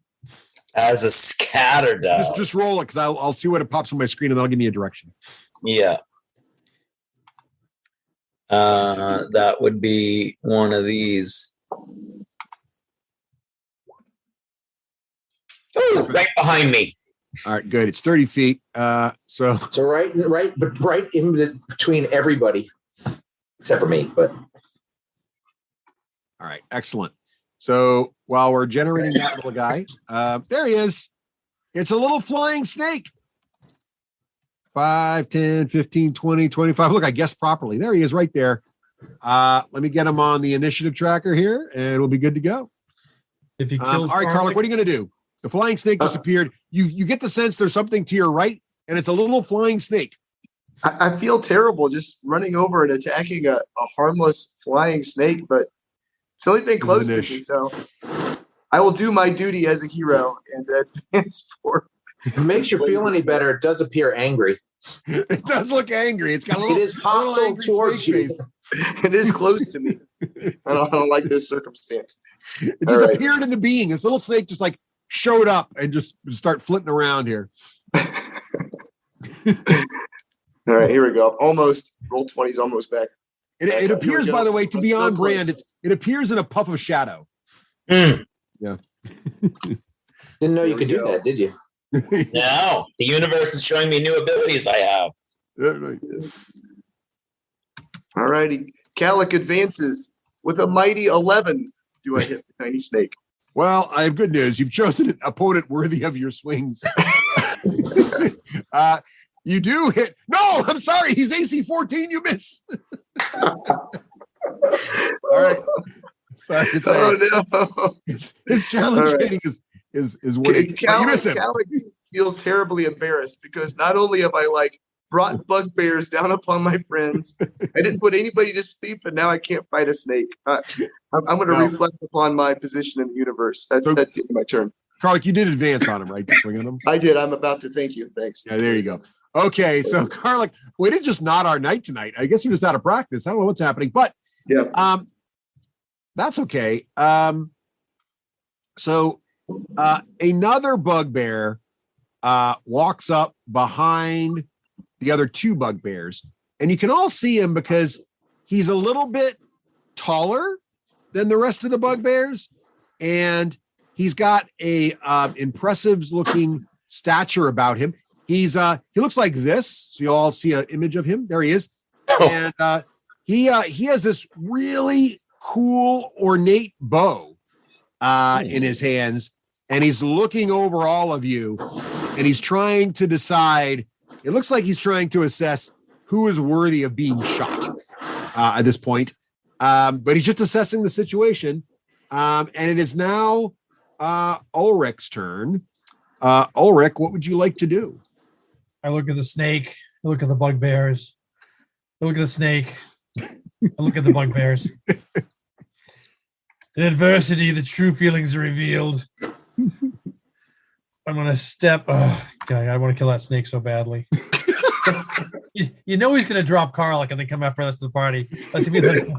As a scatter die. Just roll it because I'll see what it pops on my screen and that'll give me a direction. Yeah. That would be one of these. Oh, right behind me. All right, good. It's 30 feet. So right in between everybody, except for me. But all right, excellent. So while we're generating that little guy, there he is. It's a little flying snake. 5, 10, 15, 20, 25. Look, I guessed properly. There he is right there. Let me get him on the initiative tracker here, and we'll be good to go. If he kills all right, Carlick, what are you going to do? The flying snake just appeared. You get the sense there's something to your right, and it's a little flying snake. I feel terrible just running over and attacking a harmless flying snake, but it's the only thing close to me. So I will do my duty as a hero and advance forward. If it makes you feel any better, it does appear angry. It does look angry. It's got a little. It is hostile towards you. It is close to me. I don't like this circumstance. It just appeared into being. This little snake just like showed up and just start flitting around here. All right, here we go. Almost. Roll 20's almost back. It appears, by the way, to be on brand. It appears in a puff of shadow. Yeah. Didn't know you could do that, did you? No, the universe is showing me new abilities I have. All righty. Calic advances with a mighty 11. Do I hit the tiny snake? Well, I have good news. You've chosen an opponent worthy of your swings. You do hit. No, I'm sorry. He's AC 14. You miss. All right. Sorry to say. Oh, no. His challenge rating is what you miss him. Calic feels terribly embarrassed because not only have I brought bugbears down upon my friends, I didn't put anybody to sleep, and now I can't fight a snake. I'm going to reflect upon my position in the universe. That's my turn. Carlick, you did advance on him, right? To swing on him. I did. I'm about to. Thank you. Thanks. Yeah, there you go. Okay, so Carlick, we did just not our night tonight. I guess we're just out of practice. I don't know what's happening, but yeah, that's okay. So another bugbear walks up behind the other two bugbears, and you can all see him because he's a little bit taller than the rest of the bugbears, and he's got a impressive looking stature about him. He looks like this. So you all see an image of him. There he is. And he has this really cool ornate bow in his hands, and he's looking over all of you, and he's trying to decide. It looks like he's trying to assess who is worthy of being shot at this point. But he's just assessing the situation. And it is now Ulrich's turn. Ulrich, what would you like to do? I look at the snake. I look at the bugbears. I look at the snake. I look at the bugbears. In adversity, the true feelings are revealed. I'm gonna step. Oh, God, I want to kill that snake so badly. You know he's gonna drop Carlick and then come after us to the party. That's gonna be the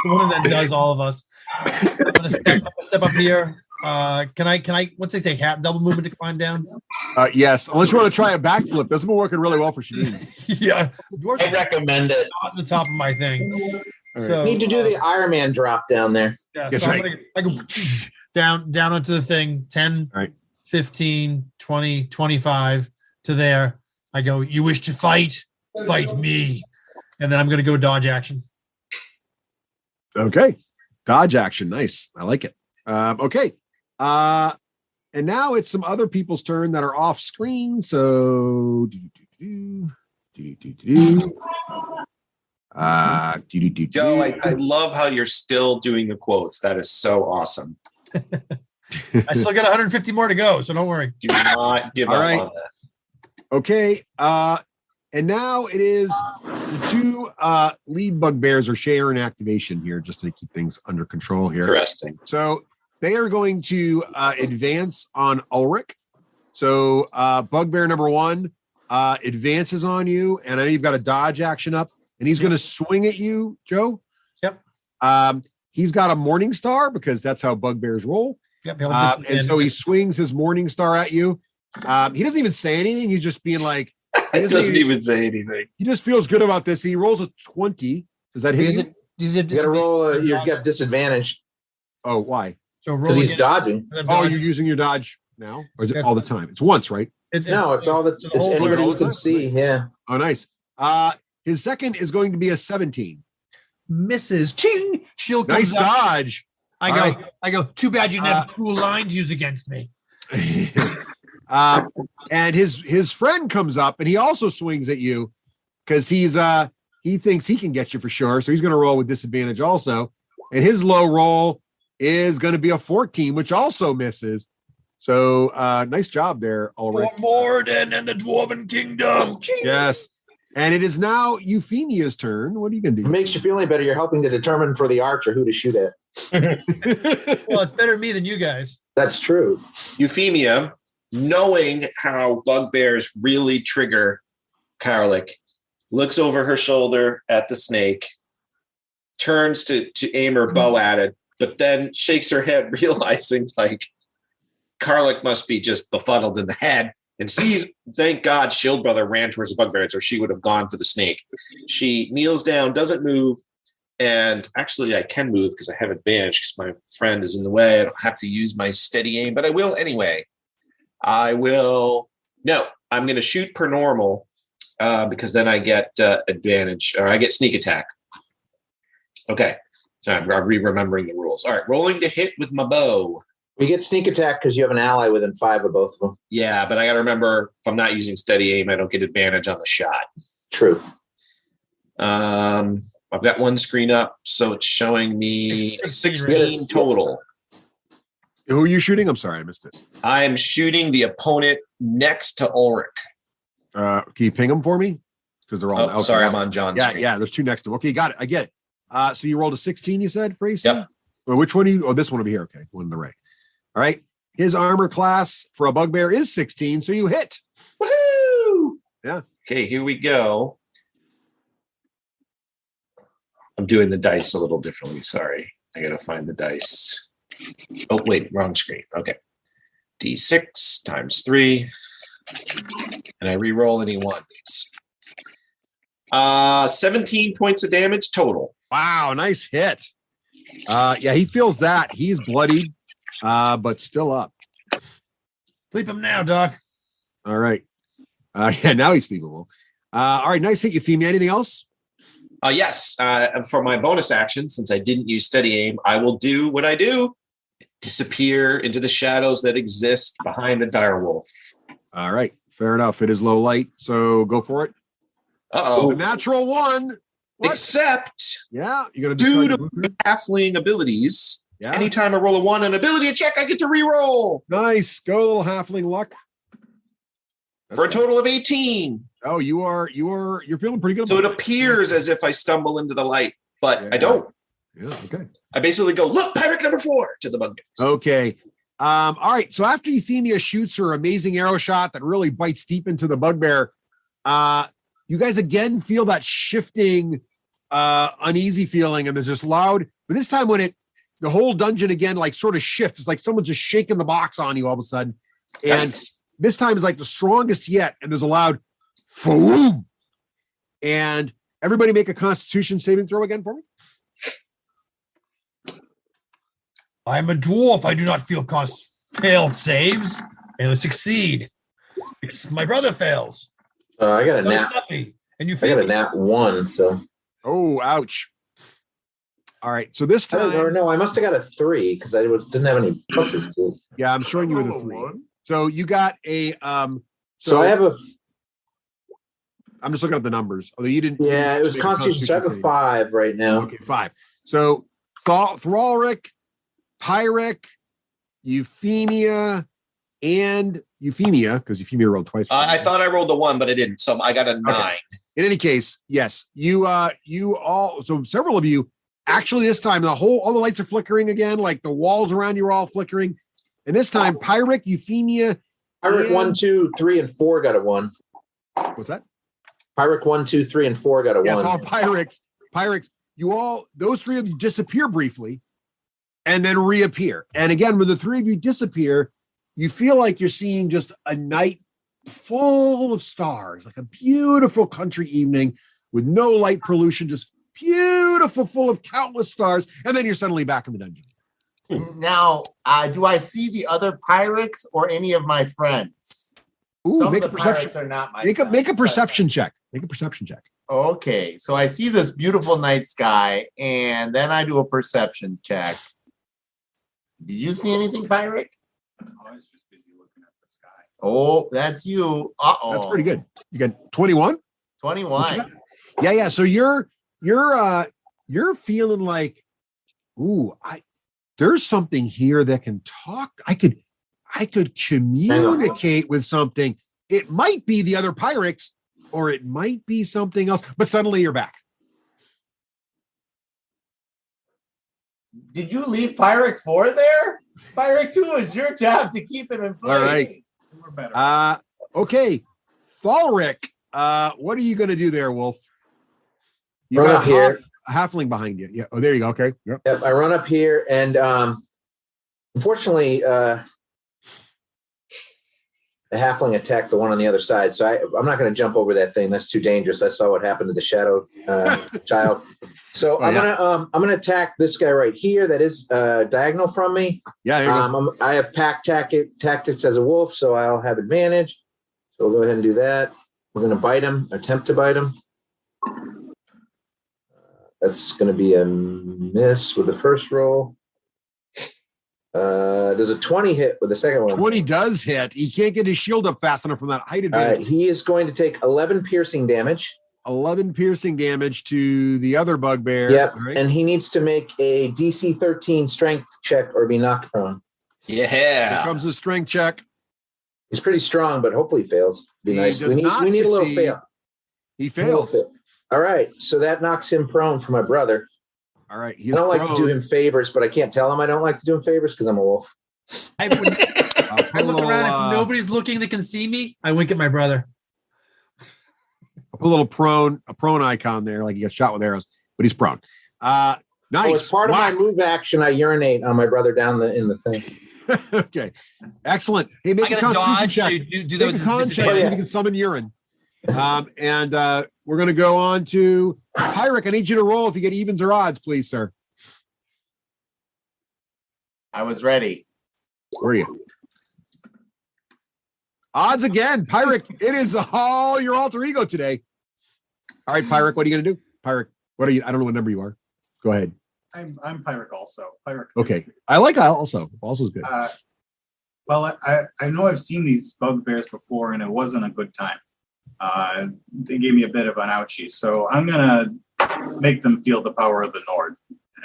one that does all of us. I'm gonna step up here. Can I? What's they say? Double movement to climb down. Yes, unless you want to try a backflip. That's been working really well for Shadeen. Yeah, I recommend it. On the top of my thing. Right. So need to do the Iron Man drop down there. Yeah, That's so right. I go down onto the thing. 10, right. 15, 20, 25 to there. I go, you wish to fight? Fight me. And then I'm going to go dodge action. Okay. Dodge action. Nice. I like it. Okay. And now it's some other people's turn that are off screen. So Joe, I love how you're still doing the quotes. That is so awesome. I still got 150 more to go, so don't worry. Do not give up on that. Okay. And now it is the two lead bugbears are sharing activation here just to keep things under control here. Interesting. So they are going to advance on Ulrich. So bugbear number 1 advances on you, and I know you've got a dodge action up, and he's going to swing at you, Joe. Yep. He's got a morning star because that's how bugbears roll. Yep. And so he swings his morning star at you. He doesn't even say anything. He's just being like, it doesn't even say anything. He just feels good about this. He rolls a 20. Does that hit you? You got to roll. You've got disadvantage. Oh, why? So because he's dodging. Oh, you're using your dodge. now, or is it all the time? It's once, right? No, it's all it's anybody you can see. Yeah. Oh, nice. His second is going to be a 17. Misses. Ching. Shield comes Nice up. dodge. I go. Too bad you didn't have cool lines used against me. And his friend comes up and he also swings at you because he thinks he can get you for sure. So he's going to roll with disadvantage also. And his low roll is going to be a 14, which also misses. So nice job there, Ulrich. For Morden and the Dwarven Kingdom. Yes. And it is now Euphemia's turn. What are you going to do? It makes you feel any better. You're helping to determine for the archer who to shoot at. Well, it's better me than you guys. That's true. Euphemia, knowing how bugbears really trigger Karlik, looks over her shoulder at the snake, turns to aim her bow at it, but then shakes her head, realizing like Karlik must be just befuddled in the head, and sees, thank God, Shield Brother ran towards the bugbear, or she would have gone for the snake. She kneels down, doesn't move, and actually I can move because I have advantage because my friend is in the way. I don't have to use my steady aim, but I will anyway. I'm going to shoot per normal because then I get advantage, or I get sneak attack. Okay, so I'm re-remembering the rules. All right, rolling to hit with my bow. You get sneak attack because you have an ally within 5 of both of them. Yeah, but I got to remember, if I'm not using steady aim, I don't get advantage on the shot. True. I've got one screen up, so it's showing me 16 total. Who are you shooting? I'm sorry, I missed it. I'm shooting the opponent next to Ulrich. Can you ping them for me? Because they're all. Oh, sorry, I'm on John's screen. Yeah, there's two next to him. Okay, got it. I get it. So you rolled a 16, you said, for AC? Yep. Well, which one are you? Oh, this one over here. Okay, one on the right. All right. His armor class for a bugbear is 16, so you hit. Woohoo! Yeah. Okay, here we go. I'm doing the dice a little differently. Sorry. I got to find the dice. Oh, wait, wrong screen. Okay. D6 times 3. And I re-roll any ones. 17 points of damage total. Wow, nice hit. Yeah, he feels that. He's bloodied, but still up. Sleep him now, Doc. All right. Yeah, now he's sleepable. All right, nice hit, Euphemia. Anything else? Yes. For my bonus action, since I didn't use steady aim, I will do what I do. Disappear into the shadows that exist behind the direwolf. All right. Fair enough. It is low light, so go for it. Uh-oh. A natural one. What? Except, yeah, you're gonna due to halfling abilities, anytime I roll a 1 on ability check, I get to re-roll. Nice. Go a little halfling luck. For a total of 18. Oh, you're feeling pretty good. So it appears as if I stumble into the light, but I don't. Yeah, okay. I basically go, look, pirate number 4 to the bugbears. Okay. All right. So after Euphemia shoots her amazing arrow shot that really bites deep into the bugbear, you guys again feel that shifting, uneasy feeling, and there's just loud. But this time when the whole dungeon again like sort of shifts, it's like someone's just shaking the box on you all of a sudden. And this time is like the strongest yet, and there's a loud boom. And everybody make a Constitution saving throw again for me. I'm a dwarf. I do not feel failed saves. And succeed. My brother fails. I got a nat. And you I got a nat 1, so. Oh, ouch. All right. So this time. No, I must have got a 3 because I didn't have any pluses to it. Yeah, I'm showing you the 3. So you got a. So I have a. I'm just looking at the numbers. Although you didn't. Yeah, it was Constitution. So I have a 5 right now. Okay, 5. So Thralric, Pyric, Euphemia, and Euphemia, because Euphemia rolled twice. I thought I rolled a 1, but I didn't. So I got a 9. Okay. In any case, yes, you all. So several of you actually this time all the lights are flickering again. Like the walls around you are all flickering. And this time, Pyric, Euphemia, Pyric 1, 2, 3, and 4 got a 1. What's that? Pyric 1, 2, 3, and 4 got a 1. Yes, all Pyrics. You all, those 3 of you disappear briefly and then reappear. And again, when the 3 of you disappear, you feel like you're seeing just a night full of stars, like a beautiful country evening with no light pollution, just beautiful, full of countless stars. And then you're suddenly back in the dungeon. Now, do I see the other pirates or any of my friends? Ooh, Some make of a the perception. pirates are not my Make a friends, but- perception check. Make a perception check. Okay, so I see this beautiful night sky, and then I do a perception check. Did you see anything, pirate? I was just busy looking at the sky. Oh, that's you. Uh-oh. That's pretty good. You got 21? 21. Yeah. So you're feeling like, ooh, there's something here that can talk. I could communicate with something. It might be the other pirates, or it might be something else. But suddenly you're back. Did you leave Pirate 4 there? Pirate 2 is your job to keep it in place. All right. We're better. Okay. Thalric, what are you going to do there, Wolf? You Run got up here. a halfling behind you. Yeah. Oh, there you go. Okay. Yep. Yep, I run up here, and unfortunately, the halfling attacked the one on the other side. So I'm not going to jump over that thing. That's too dangerous. I saw what happened to the shadow child. So I'm gonna attack this guy right here. That is diagonal from me. Yeah. There you go. I have pack tactics as a wolf, so I'll have advantage. So we'll go ahead and do that. We're going to bite him. Attempt to bite him. That's going to be a miss with the first roll. Does a 20 hit with the second one? 20 does hit. He can't get his shield up fast enough from that height advantage. He is going to take 11 piercing damage. 11 piercing damage to the other bugbear. Yep. Right? And he needs to make a DC 13 strength check or be knocked prone. Here Yeah. comes the strength check. He's pretty strong, but hopefully he fails. Be He nice. does We not need a little succeed. fail. He A little fails. fail. All right. So that knocks him prone for my brother. All right. I don't like to do him favors, but I can't tell him I don't like to do him favors because I'm a wolf. I look around. If nobody's looking that can see me, I wink at my brother. A little prone icon there, like he got shot with arrows, but he's prone. Nice. So as part of my move action, I urinate on my brother down in the thing. Okay. Excellent. Hey, make I a gotta constitution dodge. check. Do Make those a con check, see if you can summon urine. And we're going to go on to Pyric. I need you to roll if you get evens or odds, please, sir. I was ready. Where are you? Odds again. Pyric, it is all your alter ego today. All right, Pyric, what are you going to do? Pyric, what are you? I don't know what number you are. Go ahead. I'm Pirate also. Pirate. Okay. I like also. Also is good. Well, I know I've seen these bugbears before, and it wasn't a good time. They gave me a bit of an ouchie, so I'm gonna make them feel the power of the Nord,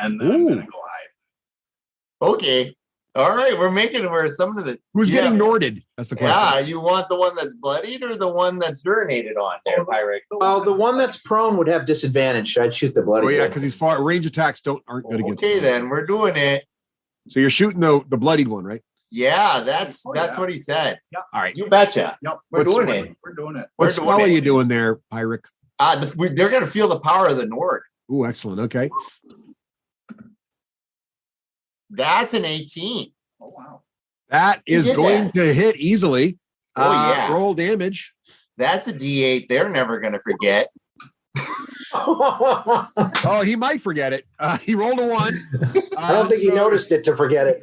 and then I'm gonna go hide. Okay. All right. We're making it where some of the Who's getting Norded? That's the question. Yeah, you want the one that's bloodied or the one that's urinated on there, Pirate? Well, the one that's prone would have disadvantage. I'd shoot the bloody. Oh yeah, guy. because he's far range attacks aren't good against. Okay, him. then we're doing it. So you're shooting the bloodied one, right? Yeah, that's what he said. Yep. All right. You betcha. Yep. We're What's- doing it. We're doing it. What We're spell doing are it. you doing there, Pyric? They're gonna feel the power of the Nord. Ooh, excellent. Okay. That's an 18. Oh wow. That You is did going that. to hit easily. Oh, yeah. Roll damage. That's a D8. They're never gonna forget. Oh, he might forget it. He rolled a 1. I don't think he noticed it to forget it.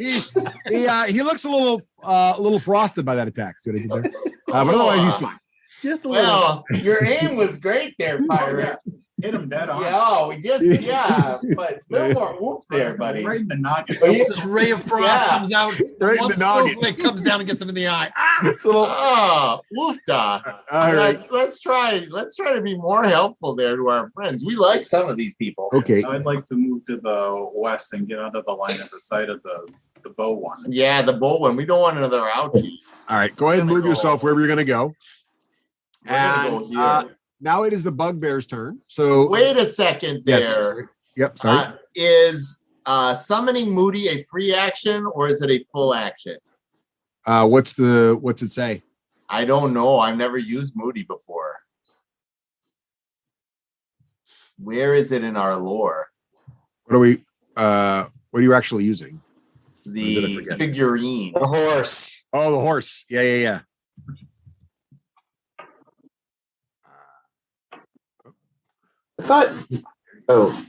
He looks a little frosted by that attack. See what I did there? But otherwise, he's fine. Just a little. Well, your aim was great there, Pirate. Hit him dead on. Yeah, but a little more woof there, buddy. Right in the noggin. Oh, you- This ray of frost Yeah. comes out. Right in one the noggin. snowflake comes down and gets him in the eye. Ah! It's a little- Oh, woofda. All right. Let's try to be more helpful there to our friends. We like some of these people. Okay. I'd like to move to the west and get out of the line of the sight of the bow one. Yeah, the bull one. We don't want another ouchie. All right. Go ahead and We're move gonna yourself go- wherever you're going to go. We're gonna go here. Now it is the bugbear's turn. So Wait a second Yes. there. Yep. Sorry. Is summoning Moody a free action or is it a full action? What's it say? I don't know. I've never used Moody before. Where is it in our lore? What are you actually using? Or is it a The forget? figurine. The horse. Oh, the horse. Yeah. I thought. Oh,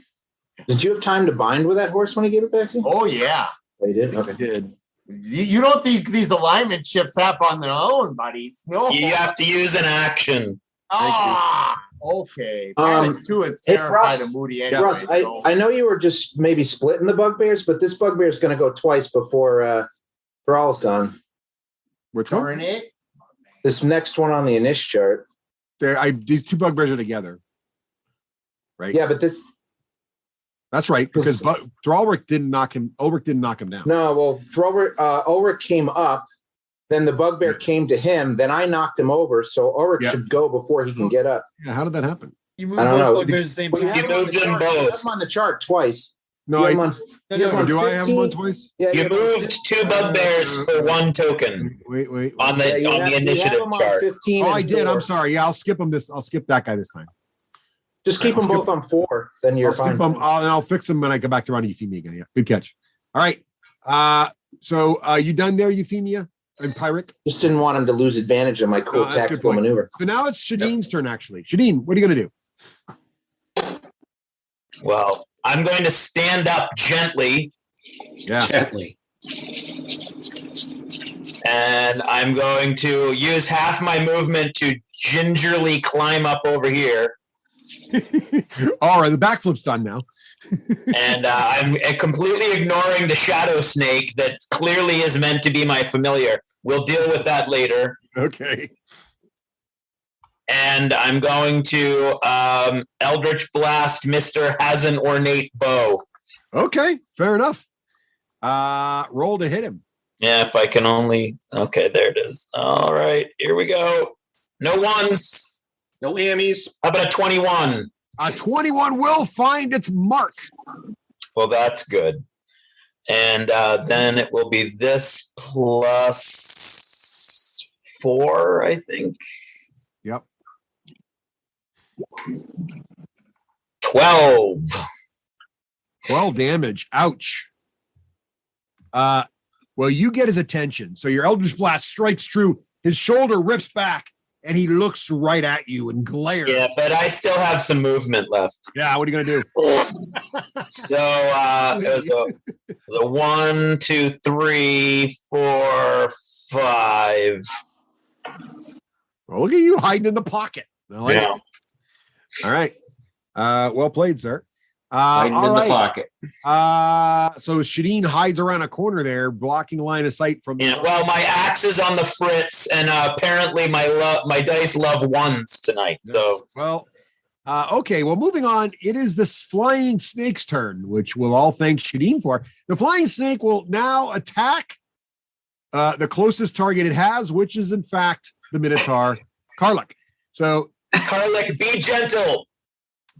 did you have time to bind with that horse when he gave it back to you? Oh yeah. They did? Okay. Did. You don't think these alignment shifts happen on their own, buddies? No. You have to use an action. Okay. Um, Pilot 2 is hey, terrified Russ, of Moody anyway. Russ, I know you were just maybe splitting the bugbears, but this bugbear is going to go twice before Thrall's gone. Which Darn one? it. This next one on the initial chart. These two bugbears are together. Right? Yeah, but this. That's right, because Ulrich didn't knock him down. No, well, Ulrich came up, then the bugbear came to him, then I knocked him over, so Ulrich should go before he can get up. Yeah, how did that happen? You moved I don't know. both bugbears at the same Well, time. You moved them You have both. them on the chart twice. No, You have them on- No, you have them on do I have them on 15? twice? Yeah, You have them on moved 2 bugbears for 1 token Wait. on the Yeah, you on have- the you have initiative them on chart. 15 Oh, and I did. 4. I'm sorry. Yeah, I'll skip that guy this time. Just keep them both on 4, then you're I'll skip fine. them. I'll fix them when I go back to running Euphemia again. Yeah, good catch. All right. So you done there, Euphemia and Pirate? Just didn't want him to lose advantage of my cool That's a good tactical point. maneuver. So now it's Shadeen's turn, actually. Shadeen, what are you going to do? Well, I'm going to stand up gently. Yeah. Gently. And I'm going to use half my movement to gingerly climb up over here. All right, the backflip's done now. And I'm completely ignoring the shadow snake that clearly is meant to be my familiar. We'll deal with that later. Okay. And I'm going to Eldritch Blast Mr. Has an Ornate Bow. Okay, fair enough. Roll to hit him. Yeah, if I can only... Okay, there it is. All right, here we go. No ones. No whammies. How about a 21? A 21 will find its mark. Well, that's good. And then it will be this plus 4, I think. Yep. 12. 12 damage. Ouch. Well, you get his attention. So your Eldritch Blast strikes true. His shoulder rips back, and he looks right at you and glares. Yeah, but I still have some movement left. Yeah, what are you going to do? So it was a 1, 2, 3, 4, 5. Well, look at you hiding in the pocket. I like Yeah. it. All right. Well played, sir. Hiding all in right. the pocket. So Shadeen hides around a corner there, blocking line of sight from the. Yeah, well, my axe is on the fritz, and apparently my dice love 1s tonight. So Well, okay. Well, moving on. It is this flying snake's turn, which we'll all thank Shadeen for. The flying snake will now attack the closest target it has, which is in fact the Minotaur, Karluk. So Karluk, be gentle.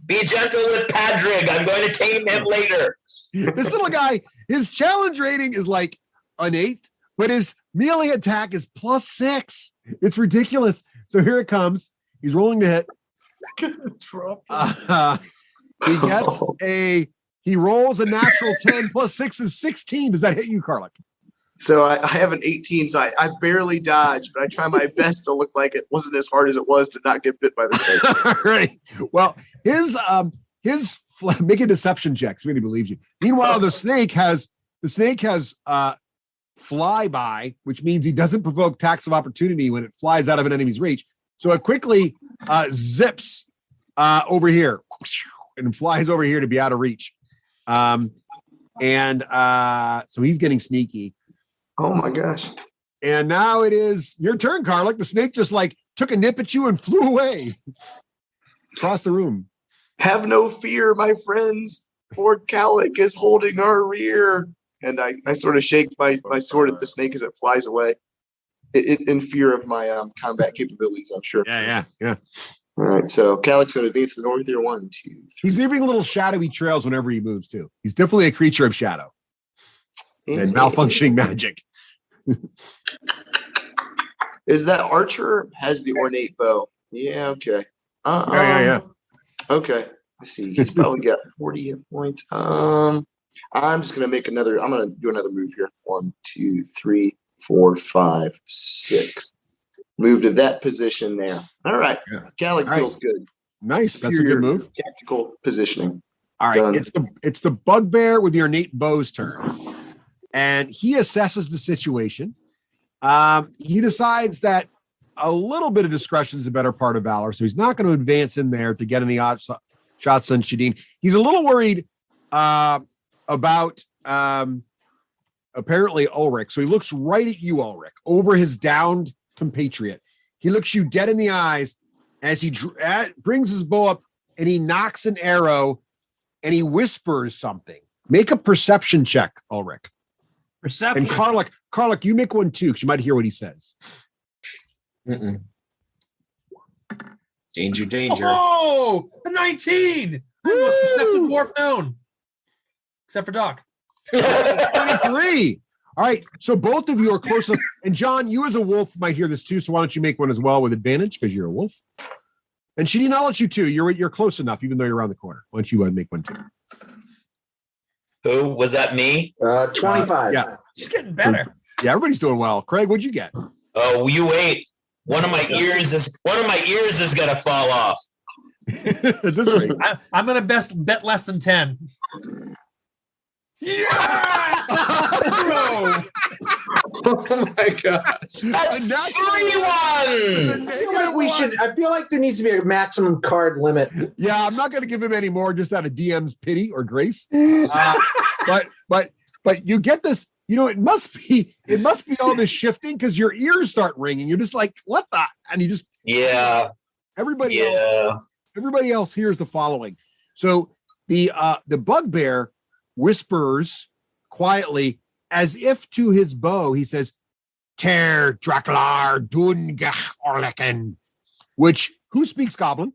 Be gentle with Padrig. I'm going to tame him later. this little guy, his challenge rating is like an 8, but his melee attack is +6. It's ridiculous. So here it comes. He's rolling to hit. He rolls a natural 10 +6 is 16. Does that hit you, Karluk? So I have an 18, so I barely dodge, but I try my best to look like it wasn't as hard as it was to not get bit by the snake. All right. Well, his make a deception check. So he believes you. Meanwhile, the snake has flyby, which means he doesn't provoke attacks of opportunity when it flies out of an enemy's reach. So it quickly zips over here and flies over here to be out of reach. So he's getting sneaky. Oh my gosh. And now it is your turn, Karluk. The snake just like took a nip at you and flew away across the room. Have no fear, my friends. Lord Calic is holding our rear. And I sort of shake my sword at the snake as it flies away. In fear of my combat capabilities, I'm sure. Yeah. All right, so Calic's going to advance to the north here. 1, 2, 3. He's leaving little shadowy trails whenever he moves, too. He's definitely a creature of shadow and malfunctioning magic. Is that Archer has the ornate bow? Yeah, okay. Yeah. Okay, let's see. He's probably got 40 hit points. I'm just gonna make another. I'm gonna do another move here. 1, 2, 3, 4, 5, 6. Move to that position there. All right, Calic feels good. Nice. That's a good move. Tactical positioning. All right, Done. it's the bugbear with your innate bow's turn. and he assesses the situation. He decides that a little bit of discretion is the better part of valor, so he's not going to advance in there to get any odd shots on Shadeen. He's a little worried about apparently Ulrich, so he looks right at you, Ulrich, over his downed compatriot. He looks you dead in the eyes as he brings his bow up, and he knocks an arrow, and he whispers something. Make a perception check, Ulrich. Perception. And Karlach, you make one too, because you might hear what he says. Mm-mm. Danger. Oh, a 19. I'm the most perceptive dwarf known. Except for Doc. 23. All right. So both of you are close enough. And John, you as a wolf might hear this too. So why don't you make one as well with advantage because you're a wolf? And Shadeen, I'll let you too. You're close enough, even though you're around the corner. Why don't you make one too? Who was that? Me? 25. Yeah. He's getting better. Yeah, everybody's doing well. Craig, what'd you get? Oh, you wait. One of my ears is gonna fall off. At this rate. I'm gonna bet less than 10. Yeah! Oh my gosh. That's 3 ones. I feel like there needs to be a maximum card limit. Yeah, I'm not going to give him any more just out of DM's pity or grace. But you get this, it must be all this shifting because your ears start ringing. You're just like, what the? And you just everybody else hears the following. So the bugbear whispers quietly, as if to his bow, he says, Ter Dracalar Dungach Orleken, which who speaks Goblin?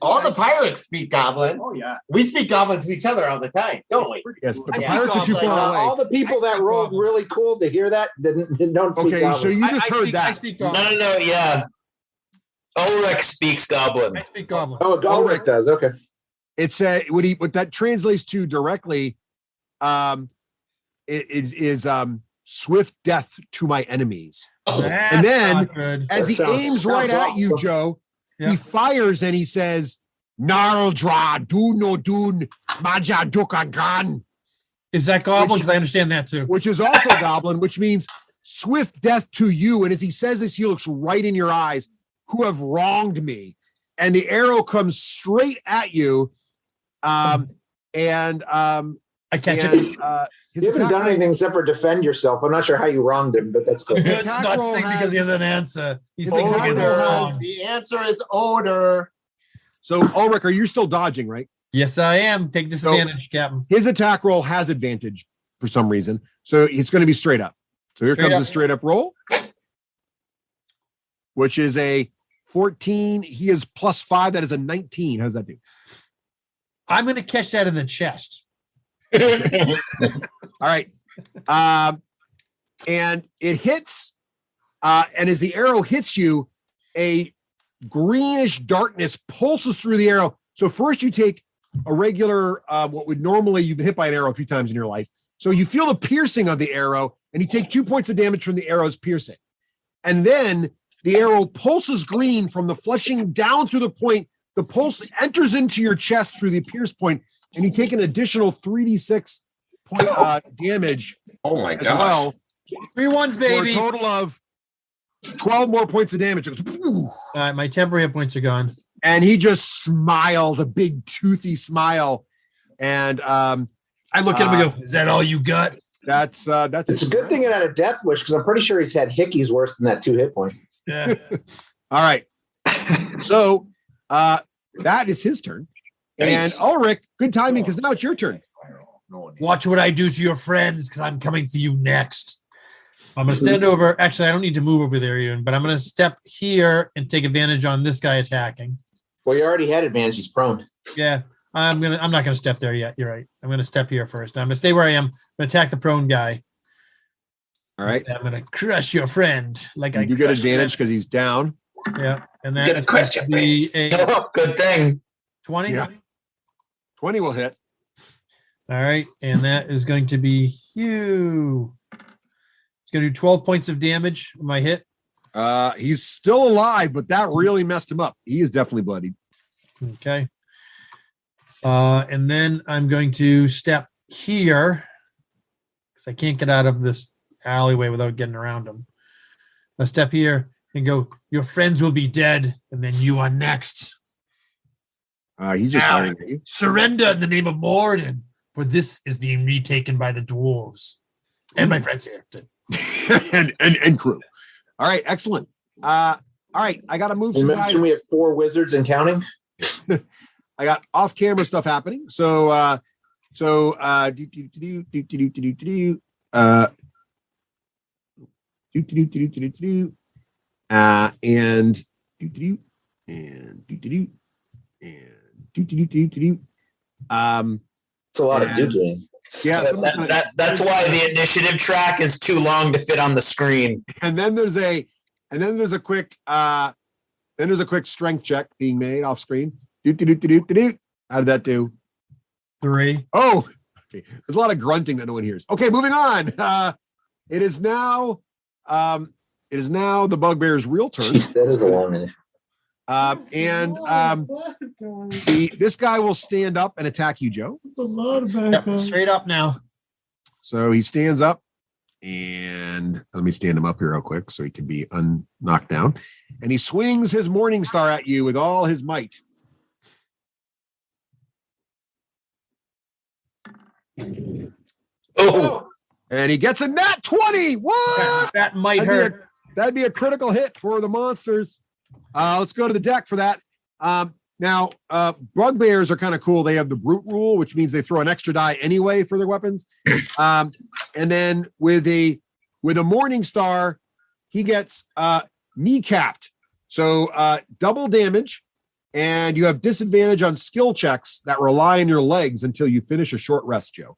All the pirates speak Goblin. Oh, yeah. We speak Goblin to each other all the time, don't we? Yes, but the Yeah. pirates are too far away. All the people that rolled really cool to hear that don't speak Goblin. So you just heard that. I speak Goblin. No, yeah. Ulrich speaks Goblin. I speak Goblin. Oh, Ulrich does. Okay. It's what that translates to directly it is swift death to my enemies. That's And then not good. as he aims right at you, Joe, he fires and he says, Narldra Duno Dun Maja Dukangan. Is that Goblin? Because I understand that too. Which is also Goblin, which means swift death to you. And as he says this, he looks right in your eyes, who have wronged me. And the arrow comes straight at you. I catch it. You haven't done anything except for defend yourself. I'm not sure how you wronged him, but that's cool. It's not sing because he has an answer. He sings odor. against the song. The answer is odor. So, Ulrich, are you still dodging, right? Yes, I am. Take disadvantage, Captain. His attack roll has advantage for some reason. So it's going to be straight up. So here comes a straight up roll, which is a 14. He is +5. That is a 19. How's that do? I'm going to catch that in the chest. All right. And it hits. And as the arrow hits you, a greenish darkness pulses through the arrow. So first you take a regular, what would normally you've been hit by an arrow a few times in your life. So you feel the piercing of the arrow and you take 2 points of damage from the arrow's piercing. And then the arrow pulses green from the fleshing down through the point. The pulse enters into your chest through the pierce point, and you take an additional 3d6 point damage. Oh my as gosh. well, 3 ones, for baby. a total of 12 more points of damage. It goes, "Ooh." All right, my temporary hit points are gone. And he just smiles, a big toothy smile. And I look at him and go, "Is that all you got?" That's It's a good thing it had a death wish because I'm pretty sure he's had hickeys worse than that 2 hit points. Yeah. All right. So that is his turn. And Ulrich, good timing because now it's your turn. Watch what I do to your friends because I'm coming for you next. I'm going to stand over. Actually, I don't need to move over there even, but I'm going to step here and take advantage on this guy attacking. Well, you already had advantage. He's prone. Yeah, I'm not going to step there yet. You're right. I'm going to step here first. I'm going to stay where I am. I'm going to attack the prone guy. All right. I'm going to crush your friend. Like You do get advantage because he's down. Yeah, and Get a that question. be a Good thing. 20. Yeah. 20 will hit. All right, and that is going to be you. It's going to do 12 points of damage with my hit. He's still alive, but that really messed him up. He is definitely bloodied. Okay. And then I'm going to step here because I can't get out of this alleyway without getting around them. I step here and go, your friends will be dead, and then you are next. He's just Now, firing at you. surrender in the name of Morden, for this is being retaken by the dwarves. And my friends here. and crew. All right, excellent. All right, I got to move some You guys. mentioned we have 4 wizards and counting. I got off-camera stuff happening. And It's a lot of doing. Yeah, So that's why the initiative track is too long to fit on the screen. and then there's a quick strength check being made off screen. How did that do? 3. Oh, okay. There's a lot of grunting that no one hears. Okay, moving on. It is now the bugbear's real turn. Jeez, that is a long minute. This guy will stand up and attack you, Joe. Yep, straight up now. So he stands up, and let me stand him up here real quick so he can be knocked down. And he swings his Morning Star at you with all his might. Oh, And he gets a nat 20. What? That might hurt. That'd be a critical hit for the monsters. Let's go to the deck for that. Now, bugbears are kind of cool. They have the brute rule, which means they throw an extra die anyway for their weapons. And then with a Morning Star, he gets kneecapped. So double damage, and you have disadvantage on skill checks that rely on your legs until you finish a short rest, Joe.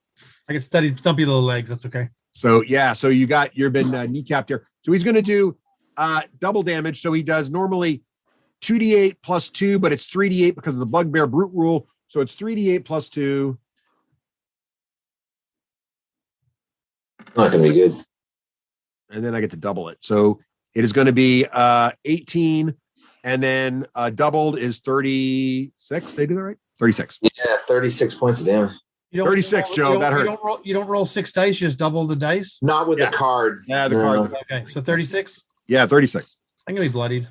I can study stumpy little legs. That's okay. So yeah, so you've been kneecapped here. So he's going to do double damage. So he does normally 2d8 plus 2, but it's 3d8 because of the bugbear brute rule. So it's 3d8 plus 2. Not gonna be good. And then I get to double it. So it is going to be 18, and then doubled is 36. They do that right? 36. Yeah, 36 points of damage. 36, Joe. That hurt. You don't roll 6 dice, just double the dice? Not with the card. Yeah, the No. card. Okay, so 36? Yeah, 36. I'm going to be bloodied.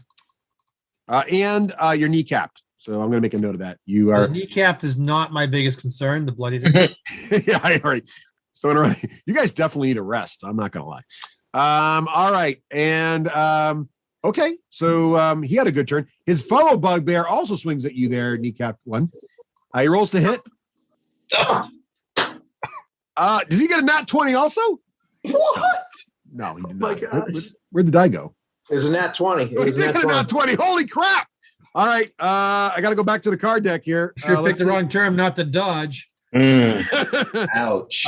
And you're kneecapped. So I'm going to make a note of that. You The are. kneecapped is not my biggest concern. The bloodied is. Yeah, all right. So you guys definitely need a rest. I'm not going to lie. All right. And okay. So he had a good turn. His fellow bugbear also swings at you there, kneecapped one. He rolls to hit. Does he get a nat 20 also? What? No, he did My not. gosh. Where'd the die go? It was a nat 20. It He was a did nat get a 20. nat 20. Holy crap. All right. I got to go back to the card deck here. Sure picked let's the see. wrong term, not to dodge. Ouch.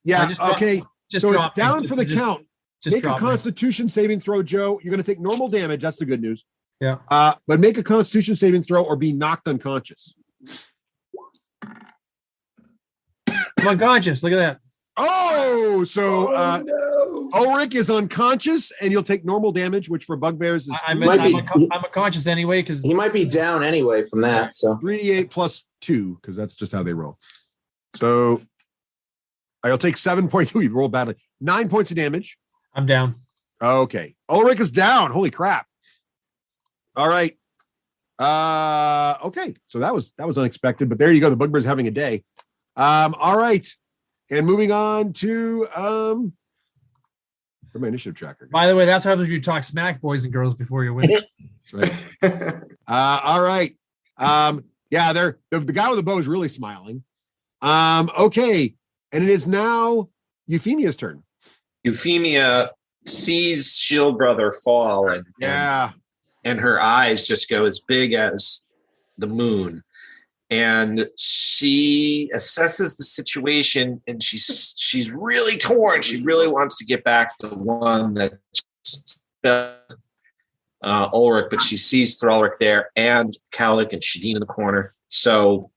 Yeah. just dropped- Okay. Just So it's drop me. down for the Just- count. Just Make a drop me. Constitution saving throw, Joe. You're going to take normal damage. That's the good news. Yeah. But make a Constitution saving throw or be knocked unconscious. I'm unconscious. Look at that. Oh, so no. Ulrich is unconscious, and you'll take normal damage, which for bugbears is I'm Might be- unconscious anyway because He might be down anyway from that. So 3d8 plus 2, because that's just how they roll. So I'll take 7.2. You roll badly. 9 points of damage. I'm down. Okay. Ulrich is down. Holy crap. All right. Okay. So that was unexpected, but there you go. The bugbear's having a day. All right. And moving on to where's my initiative tracker? By the way, that's what happens if you talk smack, boys and girls, before you win. That's right. All right. Yeah, the guy with the bow is really smiling. Okay. And it is now Euphemia's turn. Euphemia sees Shield Brother fall, and her eyes just go as big as the moon. And she assesses the situation, and she's really torn. She really wants to get back to the one that Ulrich, but she sees Thralric there and Cowlick and Shadeen in the corner. So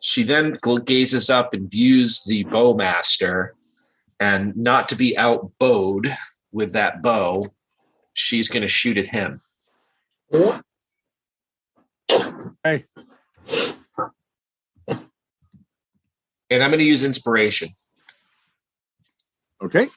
she then gazes up and views the bowmaster, and not to be outbowed with that bow, she's going to shoot at him. Hey. And I'm going to use inspiration. Okay.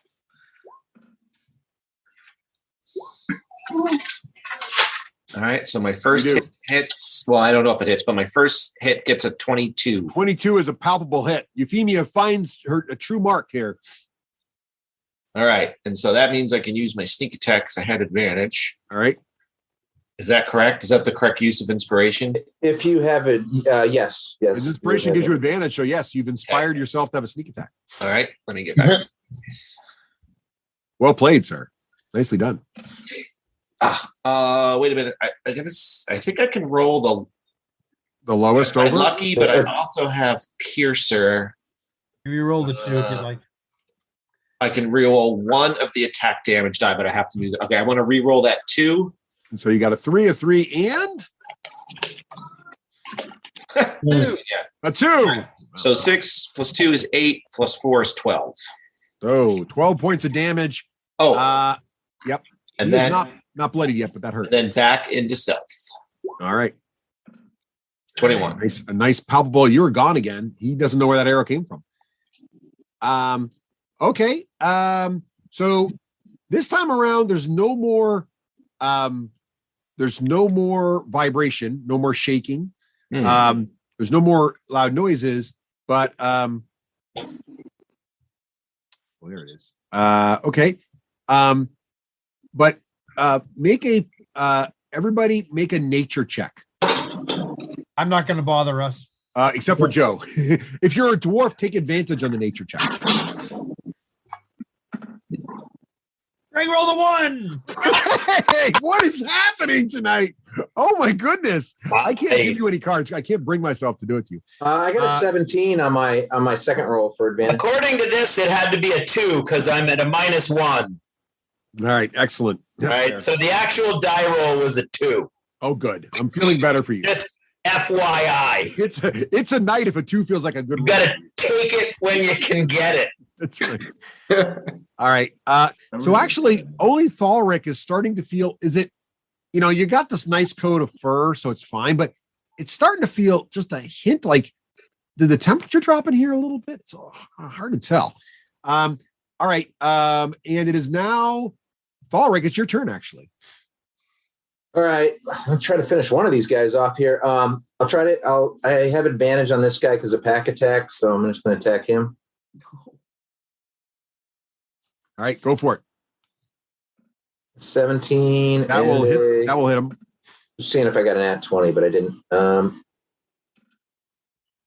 All right. So my first hit hits. Well, I don't know if it hits, but my first hit gets a 22. 22 is a palpable hit. Euphemia finds a true mark here. All right. And so that means I can use my sneak attack because I had advantage. All right. Is that correct? Is that the correct use of inspiration? If you have it, yes. And inspiration gives you advantage. So, yes, you've inspired yourself to have a sneak attack. All right. Let me get back. Well played, sir. Nicely done. Wait a minute. I think I can roll the lowest I'm over. lucky, but I also have Piercer. You roll the 2 if you like. I can reroll one of the attack damage die, but I have to do that. Okay, I want to reroll that 2. And so you got a 3, and 2, a 2. So 6 plus 2 is 8, plus 4 is 12. So 12 points of damage. Oh, yep. And He is then not bloody yet, but that hurt. Then back into stealth. All right. 21. A nice palpable. You were gone again. He doesn't know where that arrow came from. Okay. So this time around, there's no more vibration, no more shaking. There's no more loud noises, but well, there it is. Okay. But everybody make a nature check. I'm not going to bother us. Except for Joe. If you're a dwarf, take advantage on the nature check. Greg, roll the 1. Hey, what is happening tonight? Oh my goodness! I can't give you any cards. I can't bring myself to do it to you. I got a 17 on my second roll for advantage. According to this, it had to be a 2 because I'm at a -1. All right, excellent. All right, so the actual die roll was a 2. Oh, good. I'm feeling better for you. Just FYI. It's a night if a 2 feels like a good. You gotta take it when you can get it. That's right. All right. So actually, only Thalric is starting to feel. Is it? You got this nice coat of fur, so it's fine, but it's starting to feel just a hint like, did the temperature drop in here a little bit? It's hard to tell. All right. And it is now Thalric. It's your turn, actually. All right. I'll try to finish one of these guys off here. I have advantage on this guy because of pack attack, so I'm just going to attack him. All right, go for it. 17. That will hit. That will hit him. Just seeing if I got an at 20, but I didn't.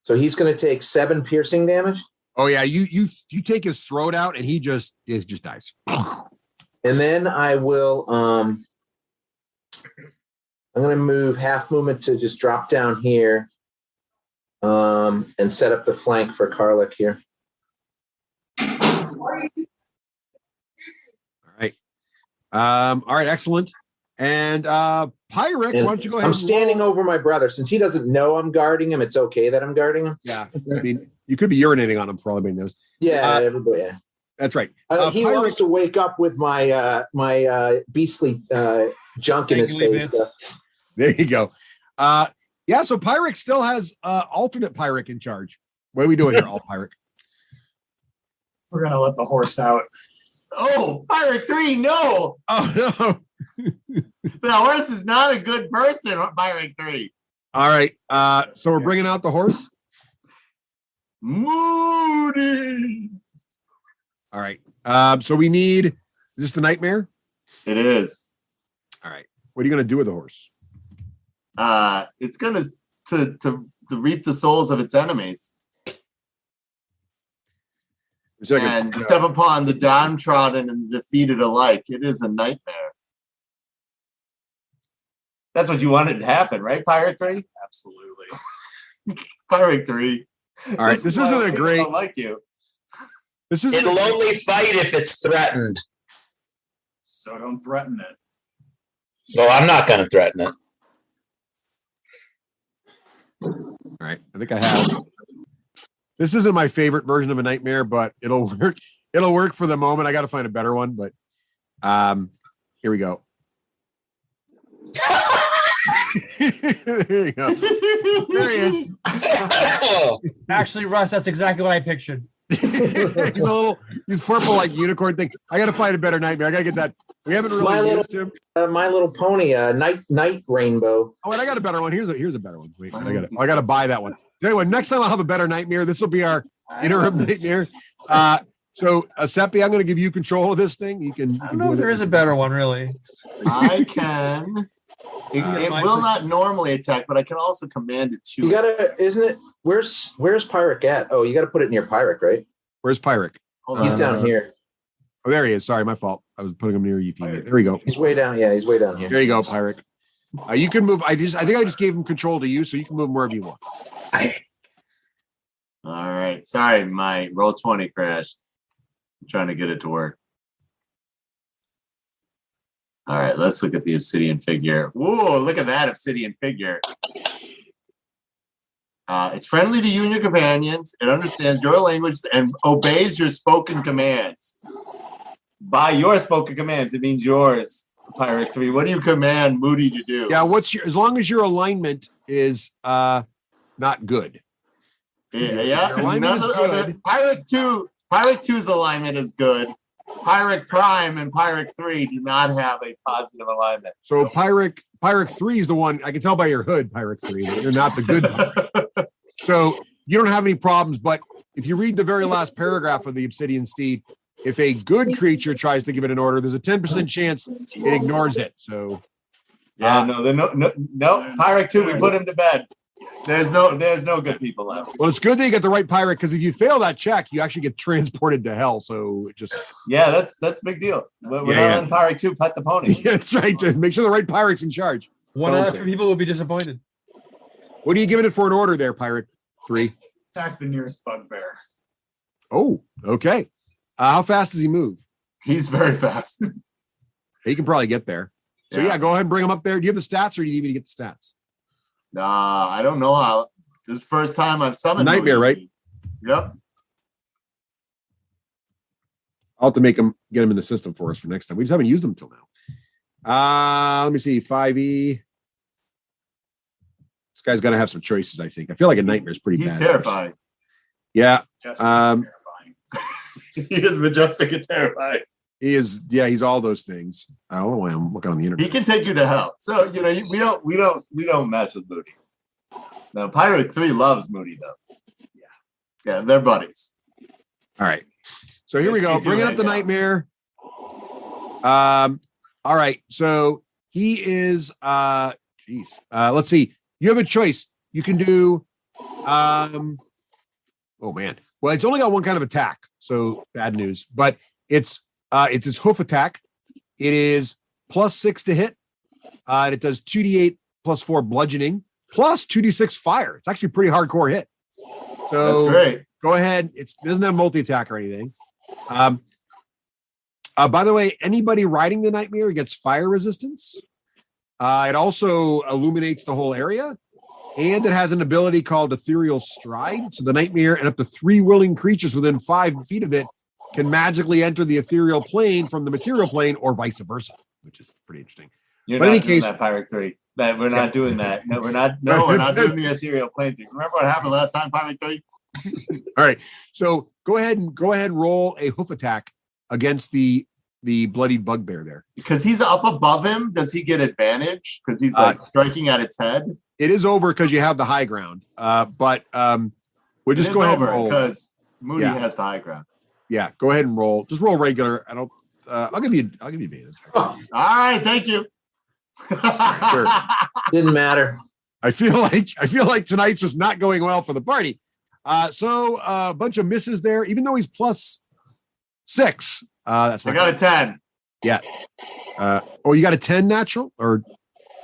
So he's going to take 7 piercing damage. Oh yeah, you take his throat out, and he just dies. And then I will. I'm going to move half movement to just drop down here, and set up the flank for Karluk here. All right, excellent. And Pyric, why don't you go ahead? I'm standing over my brother. Since he doesn't know I'm guarding him, it's okay that I'm guarding him. Yeah, I mean, you could be urinating on him for all anybody knows. Yeah, everybody. Yeah. That's right. He Pyric, wants to wake up with my beastly junk in his face. There you go. Yeah, so Pyric still has alternate Pyric in charge. What are we doing here, all Pyric? We're gonna let the horse out. Oh, Pirate 3, no. Oh, no. The horse is not a good person, Pirate 3. All right. So we're bringing out the horse. Moody. All right. So we need, is this the nightmare? It is. All right. What are you going to do with the horse? It's going to reap the souls of its enemies. And step upon the downtrodden and the defeated alike. It is a nightmare. That's what you wanted to happen, right, Pirate 3? Absolutely. Pirate 3. All right, this isn't a great. I don't like you. This is It'll only fight if it's threatened. So don't threaten it. So I'm not going to threaten it. All right, I think I have. This isn't my favorite version of a nightmare, but it'll work. It'll work for the moment. I got to find a better one, but here we go. There you go. There he is. Actually, Russ, that's exactly what I pictured. he's purple like unicorn thing. I got to find a better nightmare. I got to get that. We haven't It's really My used him. My Little Pony, night rainbow. Oh, and I got a better one. Here's a better one. Wait, I got to buy that one. Anyway, next time I'll have a better nightmare. This will be our interim nightmare. So, Seppi, I'm going to give you control of this thing. You can. I don't know if there is a better one, really. I can. It will not normally attack, but I can also command it to. You gotta, isn't it? Where's Pyric at? Oh, you got to put it in your Pyric, right? Where's Pyric? He's down here. Oh, there he is. Sorry, my fault. I was putting him near you. There we go. He's way down. Yeah, he's way down here. There you go, Pyric. You can move. I think I just gave him control to you, so you can move him wherever you want. All right. Sorry, my roll 20 crashed. I'm trying to get it to work. All right, let's look at the obsidian figure. Whoa, look at that obsidian figure. It's friendly to you and your companions. It understands your language and obeys your spoken commands. By your spoken commands, it means yours, Pirate 3. What do you command Moody to do? Yeah, as long as your alignment is not good. Yeah. None of the Pirate 2's alignment is good. Pyric Prime and Pyric 3 do not have a positive alignment. So Pyric 3 is the one, I can tell by your hood, Pyric 3, that you're not the good Pyric. So you don't have any problems, but if you read the very last paragraph of the Obsidian Steed, if a good creature tries to give it an order, there's a 10% chance it ignores it. So no, Pyric 2, we put him to bed. There's no good people left. Well, it's good that you get the right pirate, because if you fail that check, you actually get transported to hell. So it just that's a big deal. We're not on Pyric 2, pet the pony. Yeah, that's right. To make sure the right pirate's in charge. One out of 3 people will be disappointed. What are you giving it for an order there, Pirate 3? Attack the nearest bugbear. Oh, okay. How fast does he move? He's very fast. He can probably get there. So go ahead and bring him up there. Do you have the stats, or do you need me to get the stats? I don't know how. This is the first time I've summoned Nightmare, right? Yep. I'll have to get him in the system for us for next time. We just haven't used them until now. Let me see. 5e. This guy's got to have some choices, I think. I feel like a nightmare is pretty bad. He's terrifying. Yeah. Terrifying. He is majestic and terrifying. He is. Yeah, he's all those things. I don't know why I'm looking on the internet. He can take you to hell. So we don't mess with Moody. Now Pirate 3 loves Moody though. Yeah, they're buddies. All right. So here we go. Bringing up the nightmare. All right. So he is. Let's see. You have a choice. You can do. Oh man. Well, it's only got one kind of attack, so bad news. But it's his hoof attack. It is +6 to hit. And it does 2d8 +4 bludgeoning plus 2d6 fire. It's actually a pretty hardcore hit. So that's great. Go ahead. It doesn't have multi-attack or anything. By the way, anybody riding the nightmare gets fire resistance. It also illuminates the whole area. And it has an ability called Ethereal Stride. So the nightmare and up to 3 willing creatures within 5 feet of it can magically enter the ethereal plane from the material plane, or vice versa, which is pretty interesting. But in any case, that Pirate 3. That we're not doing that. No, we're not. No, we're not doing the ethereal plane thing. Remember what happened last time, Pirate 3? All right. So go ahead and roll a hoof attack against the bloodied bugbear there. Because he's up above him, does he get advantage? Because he's striking at its head. It is over because you have the high ground. But we'll just go ahead and roll because Moody has the high ground. Yeah, go ahead and roll. Just roll regular. I'll give you advantage. All right, thank you. Sure. Didn't matter. I feel like tonight's just not going well for the party. So a bunch of misses there, even though he's +6. That's I got a 10. Yeah. You got a 10 natural, or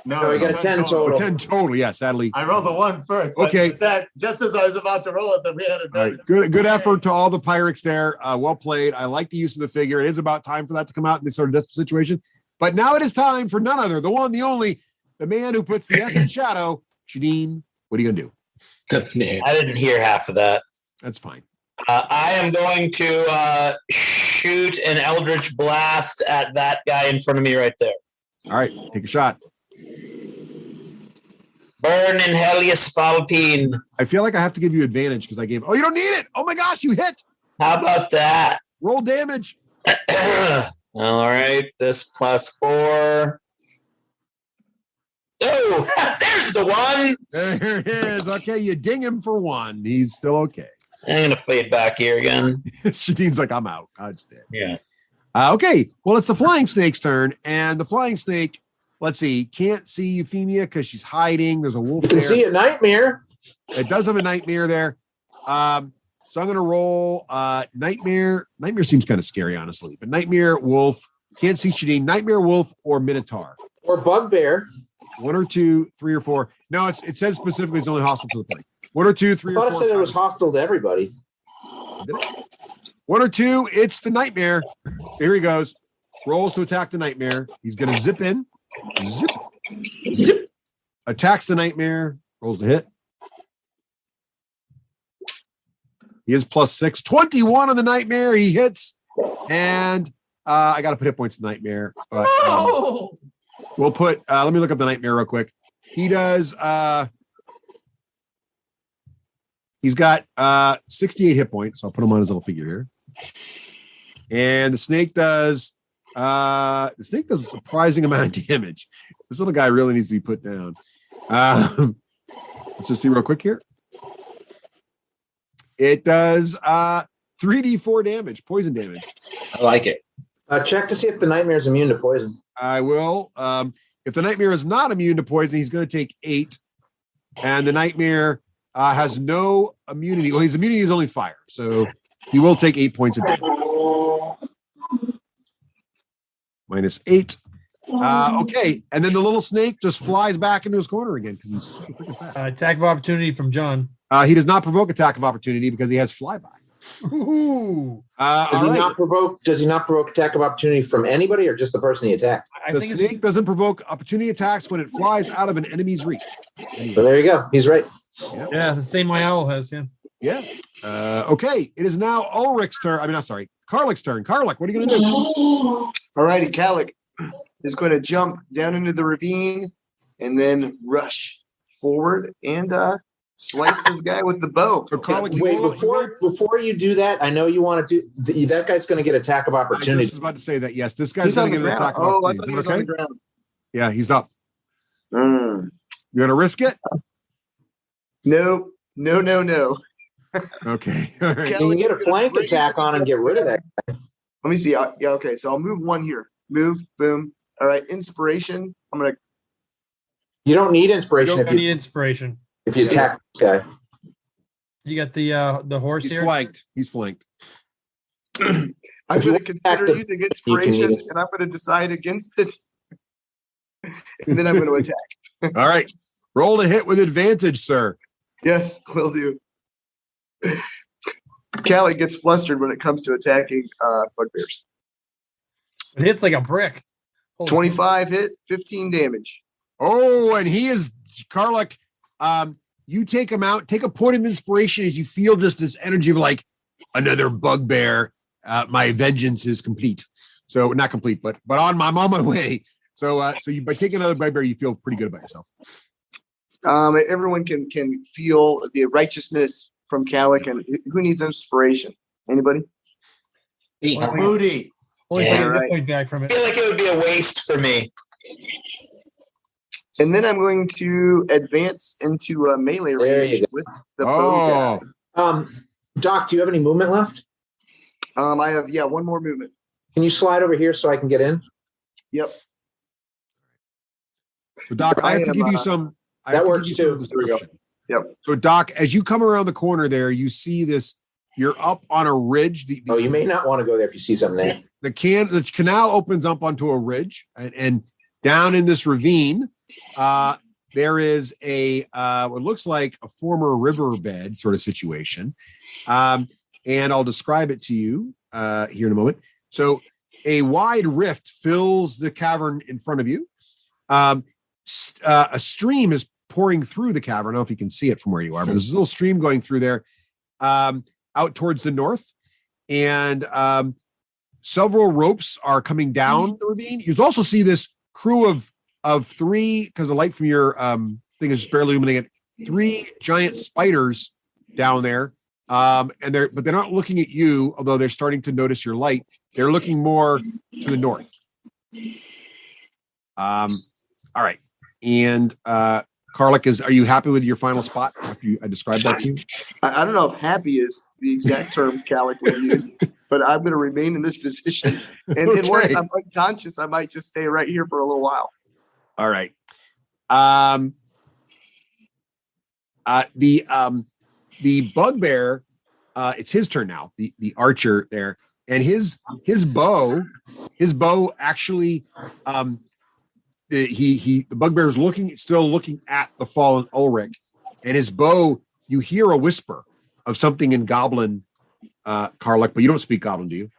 no? You got a 10 total. 10 total. Yeah. Sadly, I rolled the 1 first. Okay. Just as I was about to roll it, that we had a right. Good effort to all the pirates there. Well played. I like the use of the figure. It is about time for that to come out in this sort of desperate situation. But now it is time for none other, the one, the only, the man who puts the S in shadow. Janine, what are you gonna do? I didn't hear half of that. That's fine. I am going to shoot an Eldritch Blast at that guy in front of me right there. All right, take a shot. Burn in Helios Falpine. I feel like I have to give you advantage because I gave. Oh, you don't need it. Oh my gosh, you hit. How about that? Roll damage. All right, this +4. Oh, there's the one. There it is. Okay, you ding him for 1. He's still okay. I'm gonna fade back here again. Shadine's like, I'm out. I just did. Yeah. Okay, well, it's the flying snake's turn, and the flying snake, let's see, can't see Euphemia because she's hiding. There's a wolf You can there. see a nightmare. It does have a nightmare there. So I'm going to roll nightmare. Nightmare seems kind of scary, honestly, but nightmare, wolf, can't see Shadine, nightmare, wolf, or minotaur. Or bugbear. 1 or 2, 3 or 4. No, it says specifically it's only hostile to the player. 1 or 2, 3 I thought or it 4. said it was hostile to everybody. 1 or 2, it's the nightmare. Here he goes. Rolls to attack the nightmare. He's going to zip in. Zip. Zip. Attacks the nightmare. Rolls to hit. He is +6. 21 on the nightmare. He hits. And I got to put hit points to the nightmare. But, we'll put, let me look up the nightmare real quick. He does, he's got 68 hit points. So I'll put him on his little figure here. And the snake does a surprising amount of damage. This little guy really needs to be put down. Let's just see real quick here. It does 3d4 damage, poison damage. I like it. Check to see if the nightmare is immune to poison. I will. If the nightmare is not immune to poison, he's going to take 8. And the nightmare has no immunity. Well, his immunity is only fire. So he will take 8 points of damage. -8. Okay. And then the little snake just flies back into his corner again because he's super freaking fast. Attack of opportunity from John. He does not provoke attack of opportunity because he has flyby. Ooh. Does he not provoke attack of opportunity from anybody or just the person he attacked? The snake doesn't provoke opportunity attacks when it flies out of an enemy's reach. So there you go. He's right. Yeah, the same my owl has. Yeah. Yeah. Okay. It is now Ulrich's turn. I mean, I'm sorry, Karlik's turn. Karlik, what are you going to do? All righty, Kalik is going to jump down into the ravine and then rush forward and slice this guy with the bow. So Karlik, Wait, before you do that, I know you want to do that. Guy's going to get attack of I opportunity. just was about to say that. Yes, this guy's He's on going to the get an attack ground. of Oh, I opportunity. thought he Is was that on okay? the ground. Yeah, he's up. Mm. You going to risk it? No. Okay. All right. You can get a flank attack on and get rid of that guy. Let me see. Yeah, okay. So I'll move 1 here. Move, boom. All right, inspiration. I'm going to. You don't need You inspiration don't need inspiration. if you attack this guy. You got the horse He's here. flanked. He's flanked. I'm If you going to consider attack using you inspiration, can use- and I'm going to decide against it. And then I'm going to attack. All right. Roll to hit with advantage, sir. Yes, will do. Callie gets flustered when it comes to attacking bugbears. It hits like a brick. Holy 25 hit, 15 damage. Oh, and he is Karlik. You take him out, take a point of inspiration as you feel just this energy of like another bugbear. My vengeance is complete. So not complete, but I'm on my way. So you by taking another bugbear, you feel pretty good about yourself. Everyone can feel the righteousness from Kalik, and who needs inspiration? Anybody? Moody. Only Yeah, take a right. point back from I it. feel like it would be a waste for me. And then I'm going to advance into a melee There you range go. with the bow Oh, guy. Doc, do you have any movement left? I have one more movement. Can you slide over here so I can get in? Yep. so Doc, I have to am, give you some. I that have to works give you some too. There we go. description. Yep. So Doc, as you come around the corner there, you see this. You're up on a ridge. Oh, you may not want to go there if you see something there. The canal opens up onto a ridge, and down in this ravine, there is a what looks like a former riverbed sort of situation, and I'll describe it to you here in a moment. So, a wide rift fills the cavern in front of you. A stream is pouring through the cavern. I don't know if you can see it from where you are, but there's a little stream going through there, out towards the north, and several ropes are coming down the ravine. You also see this crew of 3, because the light from your thing is just barely illuminating it. 3 giant spiders down there, and they're not looking at you, although they're starting to notice your light. They're looking more to the north. All right. And Karlik, are you happy with your final spot after I described that to you? I don't know if happy is the exact term Calic would use, but I'm going to remain in this position. And once I'm unconscious, I might just stay right here for a little while. All right. The bugbear, it's his turn now. The archer there, and his bow actually, the bugbear is still looking at the fallen Ulrich, and his bow. You hear a whisper of something in Goblin, Karlik, but you don't speak Goblin, do you?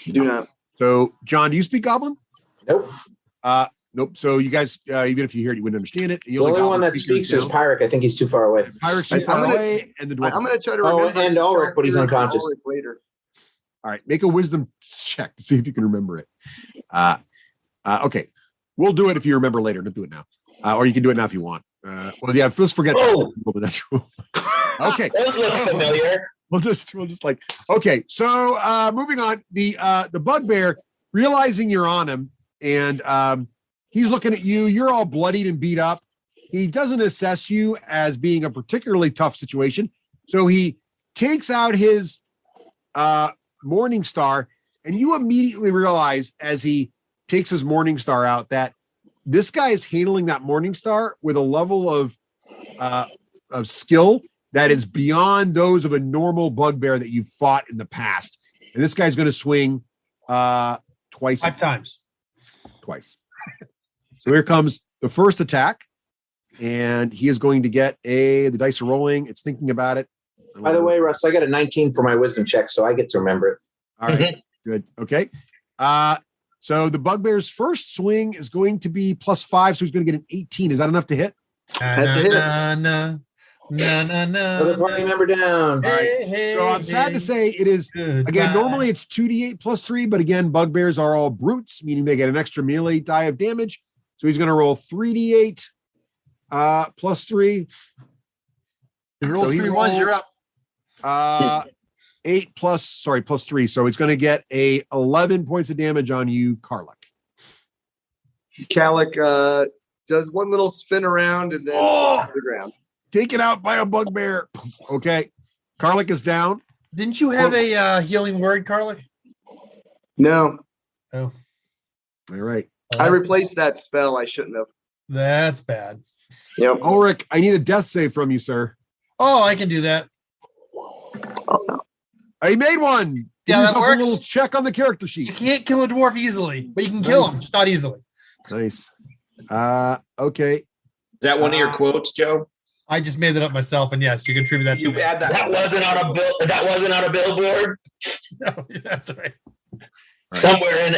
Do not. So, John, do you speak Goblin? Nope. Nope. So you guys, even if you hear it, you wouldn't understand it. The only one that speaks is Pyric. I think he's too far away. Pyric's too far away, and the dwarf. I'm going to try to remember. And Ulrich, but he's unconscious. Later. All right, make a wisdom check to see if you can remember it. Okay, we'll do it if you remember later. Don't do it now, or you can do it now if you want. Well, yeah, just forget. Okay, those look familiar. We'll just like okay. So moving on, the bugbear realizing you're on him, and he's looking at you. You're all bloodied and beat up. He doesn't assess you as being a particularly tough situation, so he takes out his Morning Star, and you immediately realize as he takes his Morning Star out that this guy is handling that Morning Star with a level of skill that is beyond those of a normal bugbear that you've fought in the past. And this guy's going to swing twice. 5 times. Twice. So here comes the first attack, and he is going to get the dice are rolling. It's thinking about it. By the way, Russ, I got a 19 for my wisdom check, so I get to remember it. All right, good. Okay. So the bugbear's first swing is going to be +5, so he's going to get an 18. Is that enough to hit? That's a hit. Another party member down. All right. So I'm sad to say it is, again, normally it's 2d8 +3, but again, bugbears are all brutes, meaning they get an extra melee die of damage. So he's going to roll 3d8 +3. You roll 3 ones, you're up. 8 +3. So it's going to get 11 points of damage on you, Karlik. Calic does one little spin around and then to the ground. Taken out by a bugbear. Okay. Karlik is down. Didn't you have a healing word, Karlik? No. Oh. All right. I replaced that spell. I shouldn't have. That's bad. Yep. Ulrich, I need a death save from you, sir. Oh, I can do that. Oh, no. I made one. Give Yeah, that yourself a works. little check on the character You sheet. can't kill a dwarf easily, but you can kill him, just not easily. Nice. Okay. Is that one of your quotes, Joe? I just made that up myself, and yes, you contribute that. You to add that. That wasn't on a bill. That wasn't on a billboard No, that's right. somewhere in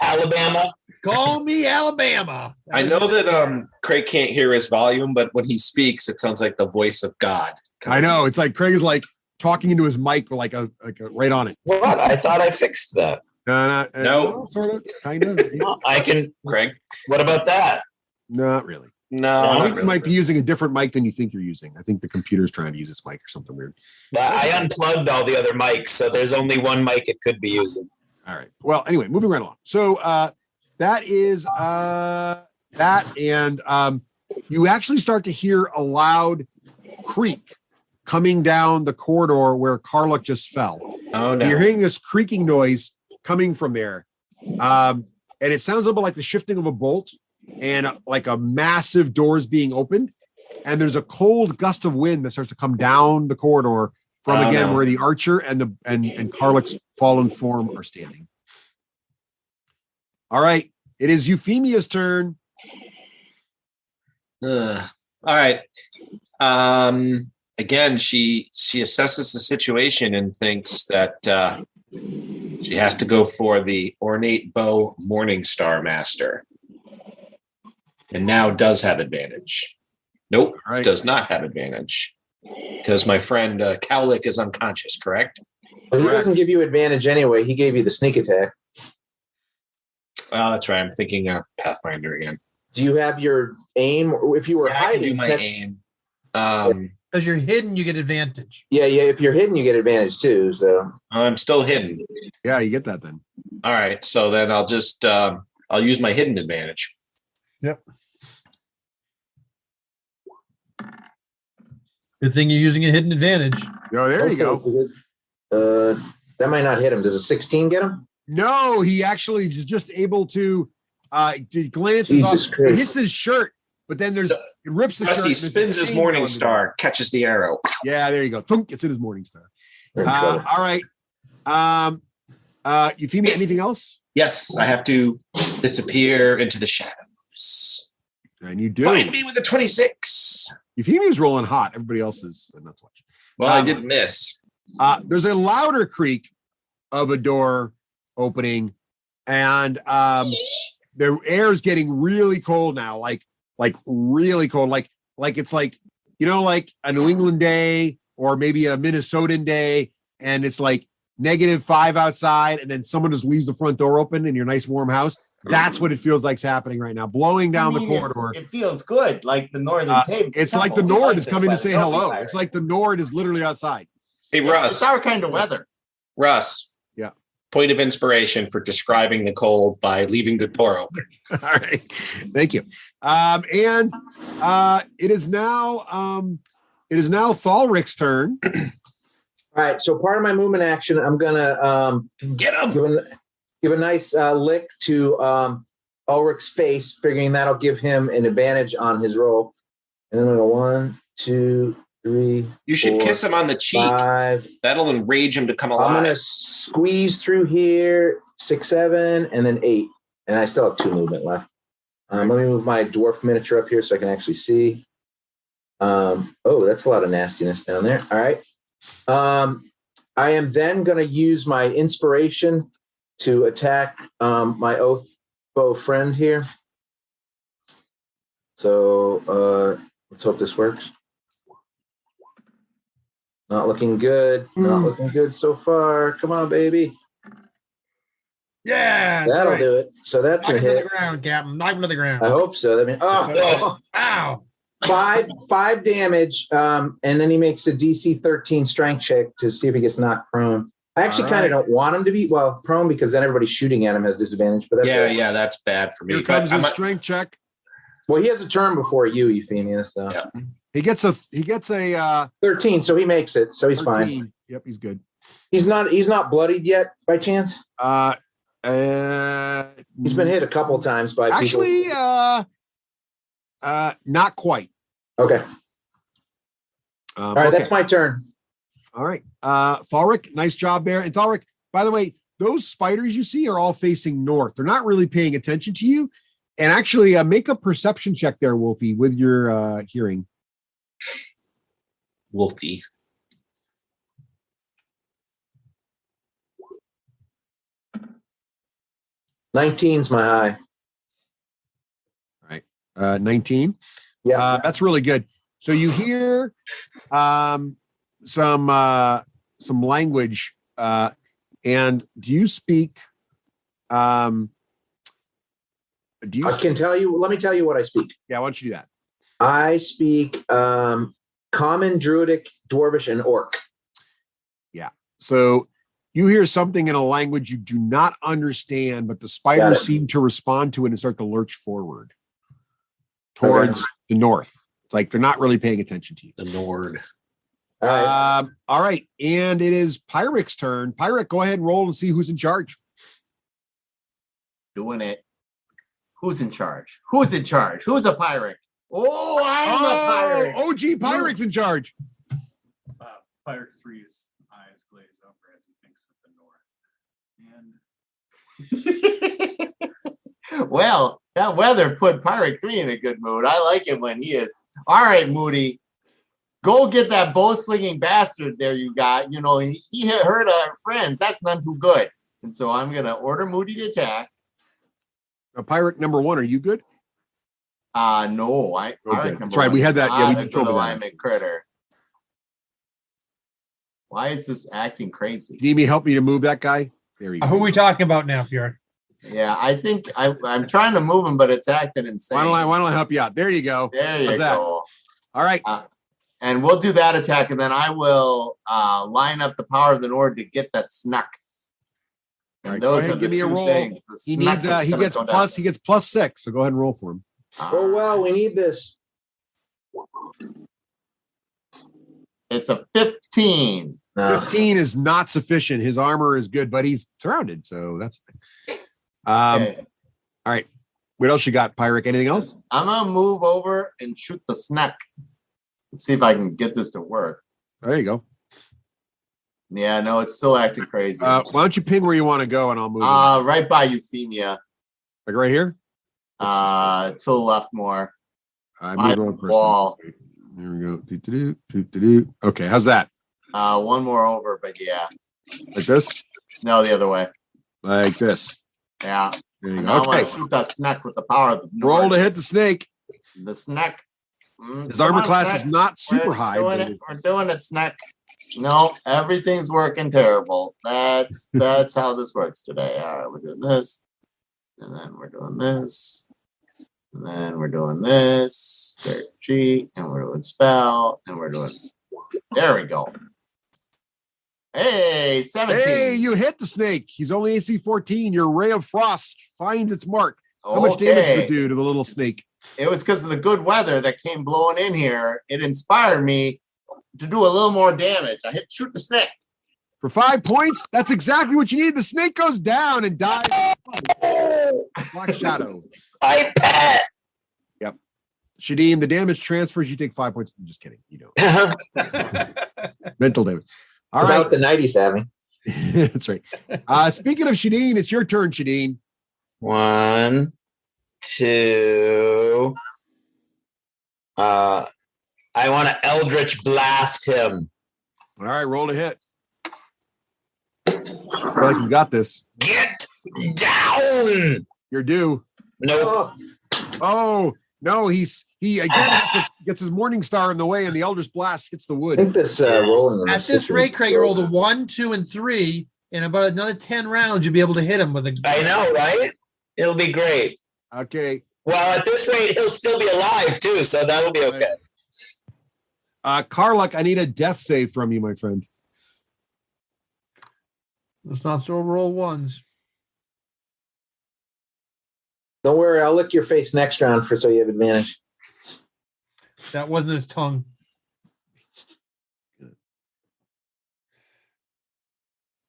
Alabama. Call me Alabama. I know that Craig can't hear his volume, but when he speaks, it sounds like the voice of God. I know. It's like Craig is like talking into his mic like a right on it. What? I thought I fixed that. No. Sort of, kind of. I can. Craig? What about that? Not really. No, I not think you really. might be using a different mic than you think you're using. I think the computer's trying to use this mic or something weird. I unplugged all the other mics, so there's only one mic it could be using. All right. Well, anyway, moving right along. So that is that, and you actually start to hear a loud creak coming down the corridor where Karlik just fell. Oh no! You're hearing this creaking noise coming from there, and it sounds a little bit like the shifting of a bolt and like a massive doors being opened. And there's a cold gust of wind that starts to come down the corridor from where the archer and Karlik's fallen form are standing. All right, it is Euphemia's turn. All right. Again, she assesses the situation and thinks that she has to go for the ornate bow Morningstar Master, and now does have advantage. Nope, Right. does not have advantage because my friend Cowlick is unconscious. Correct? But he doesn't give you advantage anyway. He gave you the sneak attack. That's right. I'm thinking Pathfinder again. Do you have your aim? If you were Yeah, I can hiding, do my aim. Because you're hidden, you get advantage. Yeah. If you're hidden, you get advantage too. So I'm still hidden. Yeah, you get that then. All right, so then I'll just I'll use my hidden advantage. Yep. Good thing you're using a hidden advantage. Oh, there you go. That might not hit him. Does a 16 get him? No, he actually is just able to glances Jesus off. Christ. It hits his shirt, but then it rips the shirt. He and spins there's his a morning stain star, catches the arrow. Yeah, there you go. Thunk, it's in his morning star. We're in trouble. All right. Euphemia, anything else? Yes, I have to disappear into the shadows. And you do. Find me with a 26. Euphemia's rolling hot. Everybody else is not so much. Well, I didn't miss. There's a louder creak of a door opening, and the air is getting really cold now, like really cold, like it's like, you know, like a New England day or maybe a Minnesotan day, and it's like -5 outside, and then someone just leaves the front door open in your nice warm house. That's what it feels like's happening right now, blowing down the corridor. It feels good, like the northern cave. It's like the Nord is coming to say hello. It's like the Nord is literally outside. Hey, Russ. It's our kind of weather. Russ. Yeah. Point of inspiration for describing the cold by leaving the door open. All right. Thank you. And it is now Thalric's turn. All right. So part of my movement action, I'm gonna get him. Give a nice lick to Ulrich's face, figuring that'll give him an advantage on his roll. And then I'm gonna go 1, 2, 3. You should 4, kiss him on the cheek. 5. That'll enrage him to come alive. I'm gonna squeeze through here, 6, 7, and then 8. And I still have 2 movement left. Let me move my dwarf miniature up here so I can actually see. Oh, that's a lot of nastiness down there. All right. I am then going to use my inspiration to attack my oath bow friend here. So let's hope this works. Not looking good. Not looking good so far. Come on, baby. Yeah, that'll do it. So that's knock a him to hit. the ground, Captain. Knock him to the ground. I hope so. I mean, Ow. 5 damage, and then he makes a DC 13 strength check to see if he gets knocked prone. I actually kind of don't want him to be prone because then everybody shooting at him has disadvantage. But that's yeah, that's bad for me. Here comes his strength check. Well, he has a turn before you, Euphemia. So he gets a 13, so he makes it. So he's 13. fine. Yep, he's good. He's not bloodied yet by chance. He's been hit a couple of times by actually people. Not quite. Okay. All right, that's my turn. All right. Thalric, nice job there. And Thalric, by the way, those spiders you see are all facing north. They're not really paying attention to you. And actually, make a perception check there, Wolfie, with your hearing. Wolfie. Nineteen's my high. All right. 19. Yeah. That's really good. So you hear some language, and do you speak? I can tell you. Let me tell you what I speak. Yeah, why don't you do that? I speak Common, Druidic, Dwarvish, and Orc. Yeah. So you hear something in a language you do not understand, but the spiders seem to respond to it and start to lurch forward towards the north. Like they're not really paying attention to you. The Nord. All right. And it is Pyrrhic's turn. Pyrrhic, go ahead and roll and see who's in charge. Doing it. Who's in charge? Who's in charge? Who's a pirate? Oh, I'm a pirate. OG Pyrrhic's in charge. Pirate 3's eyes glaze over as he thinks of the north. And Well, that weather put Pirate 3 in a good mood. I like it when he is. All right, Moody. Go get that bow-slinging bastard there you got. You know, he hurt our friends. That's none too good. And so I'm going to order Moody to attack. Pirate number 1, are you good? No. That's right. We had that. Yeah, we did talk about I'm a critter. Why is this acting crazy? You need me to help me to move that guy? There you go. Who are we talking about now, Fjord? Yeah, I think I'm trying to move him, but it's acting insane. Why don't I help you out? There you go. There you How's that? go. All right. And we'll do that attack, and then I will line up the power of the Nord to get that snuck. And Right, those are give the me a two roll. things. The He snuck needs is he gonna gets go plus down. he gets +6. So go ahead and roll for him. Oh well, we need this. It's a 15. No. 15 is not sufficient. His armor is good, but he's surrounded, so that's Okay. all right. What else you got, Pyric? Anything else? I'm gonna move over and shoot the snuck. Let's see if I can get this to work. There you go. Yeah, no, it's still acting crazy. Why don't you ping where you want to go, and I'll move. Right by Euphemia. Like right here. To the left more. I By moved the one person. wall. There we go. Do, do, do. Okay, how's that? One more over, but yeah. Like this? No, the other way. Like this. Yeah. There you And go. now I want Okay. to shoot that snuck with the power of the Roll Nord. to hit the snake. The snuck. His armor class is not super high. Doing but it. We're doing it, snuck. No, everything's working terrible. That's how this works today. All right, we're doing this, and then we're doing this, and then we're doing this. D6G, and we're doing spell, and we're doing. There we go. Hey, 17. Hey, you hit the snake. He's only AC 14. Your ray of frost finds its mark. How much damage did it do to the little snake? It was because of the good weather that came blowing in here. It inspired me to do a little more damage. I hit shoot the snake. For 5 points, that's exactly what you need. The snake goes down and dies. Black shadow. I bet. Yep. Shadeen, the damage transfers. You take 5 points. I'm just kidding. You don't. Mental damage. All About right. the night he's having. That's right. Speaking of Shadeen, it's your turn, Shadeen. 1, 2. I want to Eldritch Blast him. All right, roll to hit. I feel like you got this. Get down. You're due. Nope. Oh no, he again gets his morning star in the way, and the Eldritch Blast hits the I wood. think this rolling. At this rate, Craig rolled a 1, 2, and 3. In about another 10 rounds, you'll be able to hit him with a. I know, right? It'll be great. Okay. Well, at this rate, he'll still be alive too, so that'll be okay. Karluk, I need a death save from you, my friend. Let's not throw roll ones. Don't worry, I'll lick your face next round so you have advantage. That wasn't his tongue.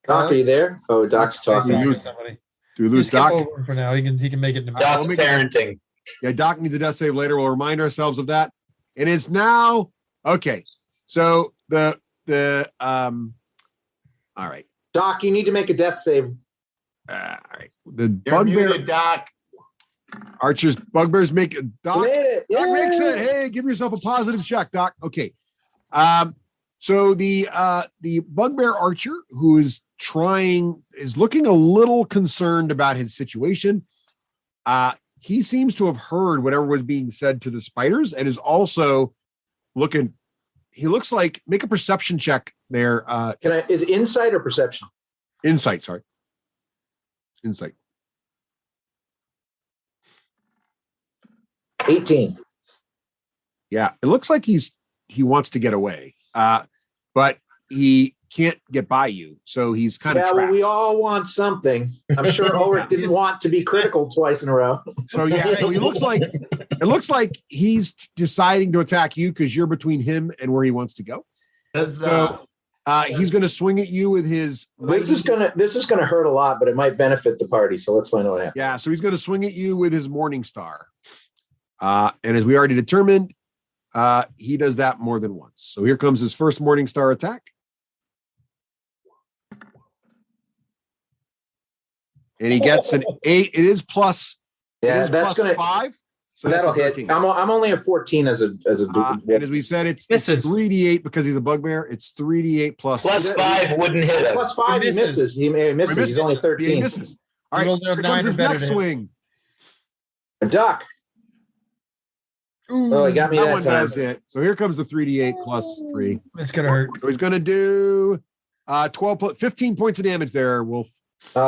Doc, are you there? Oh, Doc's talking. Do we lose Just Doc? skip over for now. He can make it. In Doc's parenting. Yeah, Doc needs a death save later. We'll remind ourselves of that. It is now okay. So all right. Doc, you need to make a death save. All right. The You're bugbear muted, Doc. archers, bugbears make Doc. Made it. Doc Yay! makes it. Hey, give yourself a positive check, Doc. Okay. So the bugbear archer who is looking a little concerned about his situation. He seems to have heard whatever was being said to the spiders and is also looking. He looks like make a perception check there. Is it insight or perception? Insight, sorry. Insight. 18. Yeah, it looks like he wants to get away, but he can't get by you, so he's kind of Yeah, trapped. well, we all want something. I'm sure Ulrich didn't want to be critical twice in a row. So yeah, so it looks like he's deciding to attack you because you're between him and where he wants to go. So he's going to swing at you with his. This is gonna hurt a lot, but it might benefit the party. So let's find out what happens. Yeah, so he's going to swing at you with his Morning Star, and as we already determined, he does that more than once. So here comes his first Morning Star attack. And he gets an 8. It is plus. Yeah, it is that's plus gonna 5. So that'll that's a hit. 13. I'm only a 14 as a. And as we've said, it's 3d8 because he's a bugbear. It's 3d8 plus. Plus 5 wouldn't hit him. Plus 5, he misses. He misses. He's only 13. He misses. All right, here comes his next swing. Doc. Oh, he got me that one time. does it. So here comes the 3d8 plus 3. It's gonna hurt. So he's gonna do 15 points of damage there, Wolf.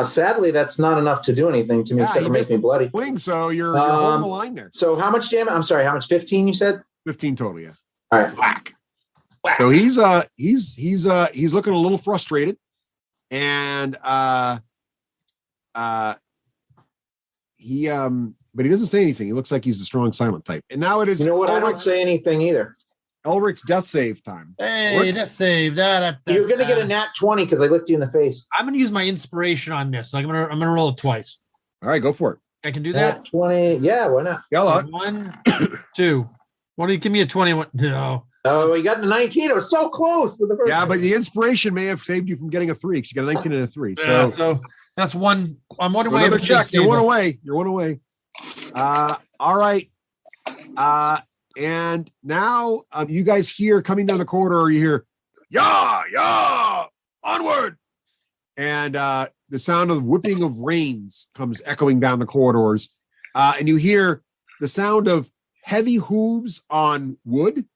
Sadly, that's not enough to do anything to me except he for make me bloody. Swing, so you're holding the line there. So how much damage? I'm sorry, how much? 15 you said? 15 total, yeah. All right. Whack. So he's looking a little frustrated, and but he doesn't say anything. He looks like he's a strong silent type. And now it is. You know what? I don't say anything either. Elric's death save time. Hey, death save. You're gonna get a nat 20 because I looked you in the face. I'm gonna use my inspiration on this. So I'm gonna roll it twice. All right, go for it. I can do that. Nat 20. Yeah, why not? Yellow. 1, 2. Why don't you give me a 21? No. Oh, you got the 19. It was so close with the first. Yeah, but the inspiration may have saved you from getting a 3 because you got a 19 and a 3. Yeah, so that's one. I'm one away. Another check. You're one away. You're one away. All right. And now you guys hear coming down the corridor, you hear, yeah, onward. And the sound of whipping of reins comes echoing down the corridors. And you hear the sound of heavy hooves on wood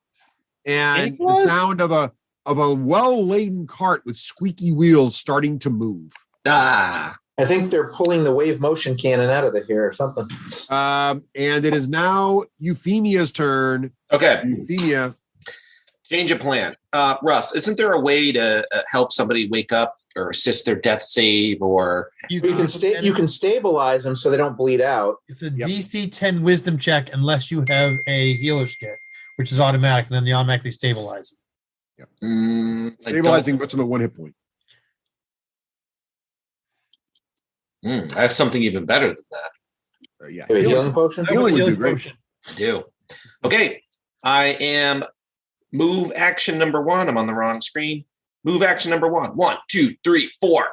and the sound of a well-laden cart with squeaky wheels starting to move. I think they're pulling the wave motion cannon out of here or something. And it is now Euphemia's turn. Okay. Euphemia. Change of plan. Russ, isn't there a way to help somebody wake up or assist their death save, or you can stabilize them so they don't bleed out? It's a DC 10 wisdom check unless you have a healer's kit, which is automatic, and then they automatically stabilize them. Yep. Stabilizing puts them at 1 hit point. I have something even better than that. Yeah. A healing potion? Healing would do great. Potion. I do. Okay. I am move action number 1. I'm on the wrong screen. Move action number 1. 1, 2, 3, 4.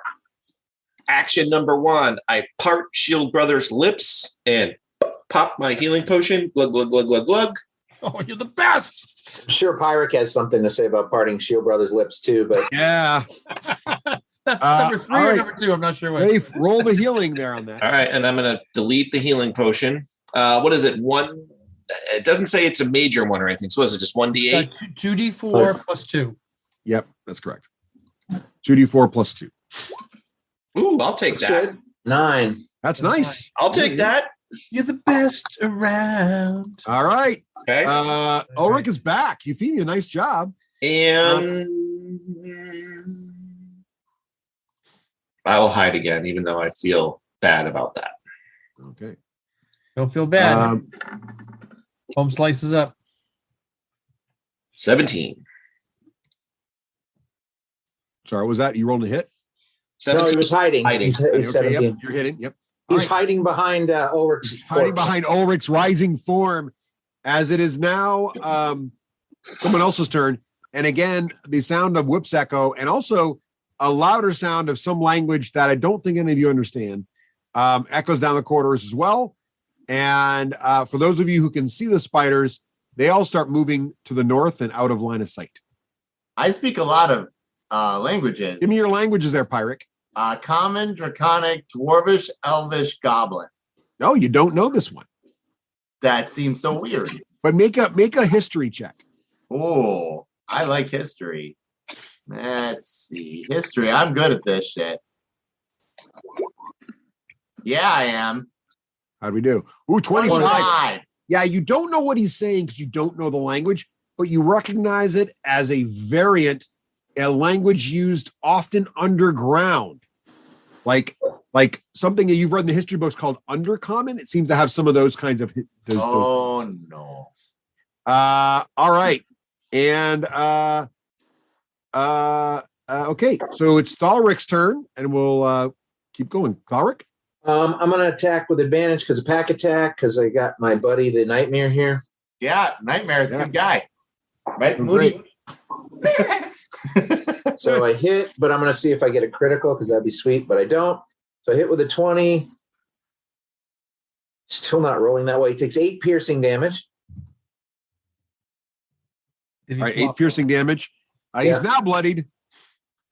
Action number 1. I part Shield Brothers' lips and pop my healing potion. Glug, glug, glug, glug, glug. Oh, you're the best. I'm sure Pyric has something to say about parting Shield Brothers' lips too, but yeah. That's number 3 or number 2. I'm not sure which. Rafe, roll the healing there on that. All right, and I'm going to delete the healing potion. What is it? 1? It doesn't say it's a major one or anything. So is it just 1d8? 2d4 plus 2. Yep, that's correct. 2d4 plus 2. Ooh, I'll take that's that. good. 9. That's nice. I'll take that. You're the best around. All right. Okay. Ulrich is back. Euphemia, nice job. And I will hide again, even though I feel bad about that. Okay. Don't feel bad. Home slices up. 17. Sorry, what was that? You rolled a hit? 17. No, he was hiding. He's 17. Yep, you're hitting. Yep. He's hiding behind Ulrich's hiding behind Ulrich's rising form, as it is now someone else's turn. And again, the sound of whips echo, and also a louder sound of some language that I don't think any of you understand, echoes down the corridors as well. And for those of you who can see the spiders, they all start moving to the north and out of line of sight. I speak a lot of languages. Give me your languages there, Pyric. Common, Draconic, Dwarvish, Elvish, Goblin. No, you don't know this one. That seems so weird. But make a history check. Oh, I like history. Let's see. History. I'm good at this shit. Yeah, I am. How'd we do? Ooh, 25. 25. Yeah, you don't know what he's saying because you don't know the language, but you recognize it as a variant, a language used often underground. Like something that you've read in the history books called Undercommon. It seems to have some of those kinds of. Oh, no. All right. And okay, so it's Thalric's turn, and we'll keep going. Thalric? I'm going to attack with advantage because of pack attack, because I got my buddy, the Nightmare, here. Yeah, Nightmare's a good guy. Right, Moody? So I hit, but I'm going to see if I get a critical because that'd be sweet, but I don't. So I hit with a 20. Still not rolling that way. He takes 8 piercing damage. All right, 8 piercing damage. He's now bloodied.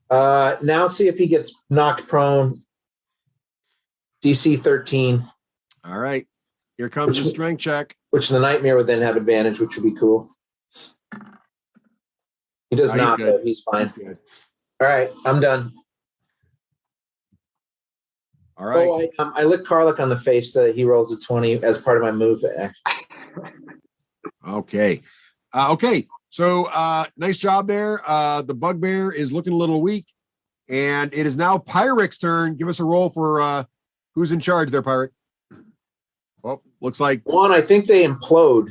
Now see if he gets knocked prone. DC 13. All right. Here comes the strength check. Which the Nightmare would then have advantage, which would be cool. He does not, though. He's fine. He's good. All right, I'm done. All right. Oh, I licked Karluk on the face that he rolls a 20 as part of my move. Okay. Okay. So nice job there. The bugbear is looking a little weak, and it is now Pyrex turn. Give us a roll for who's in charge there, Pyrex. Well, looks like one. I think they implode.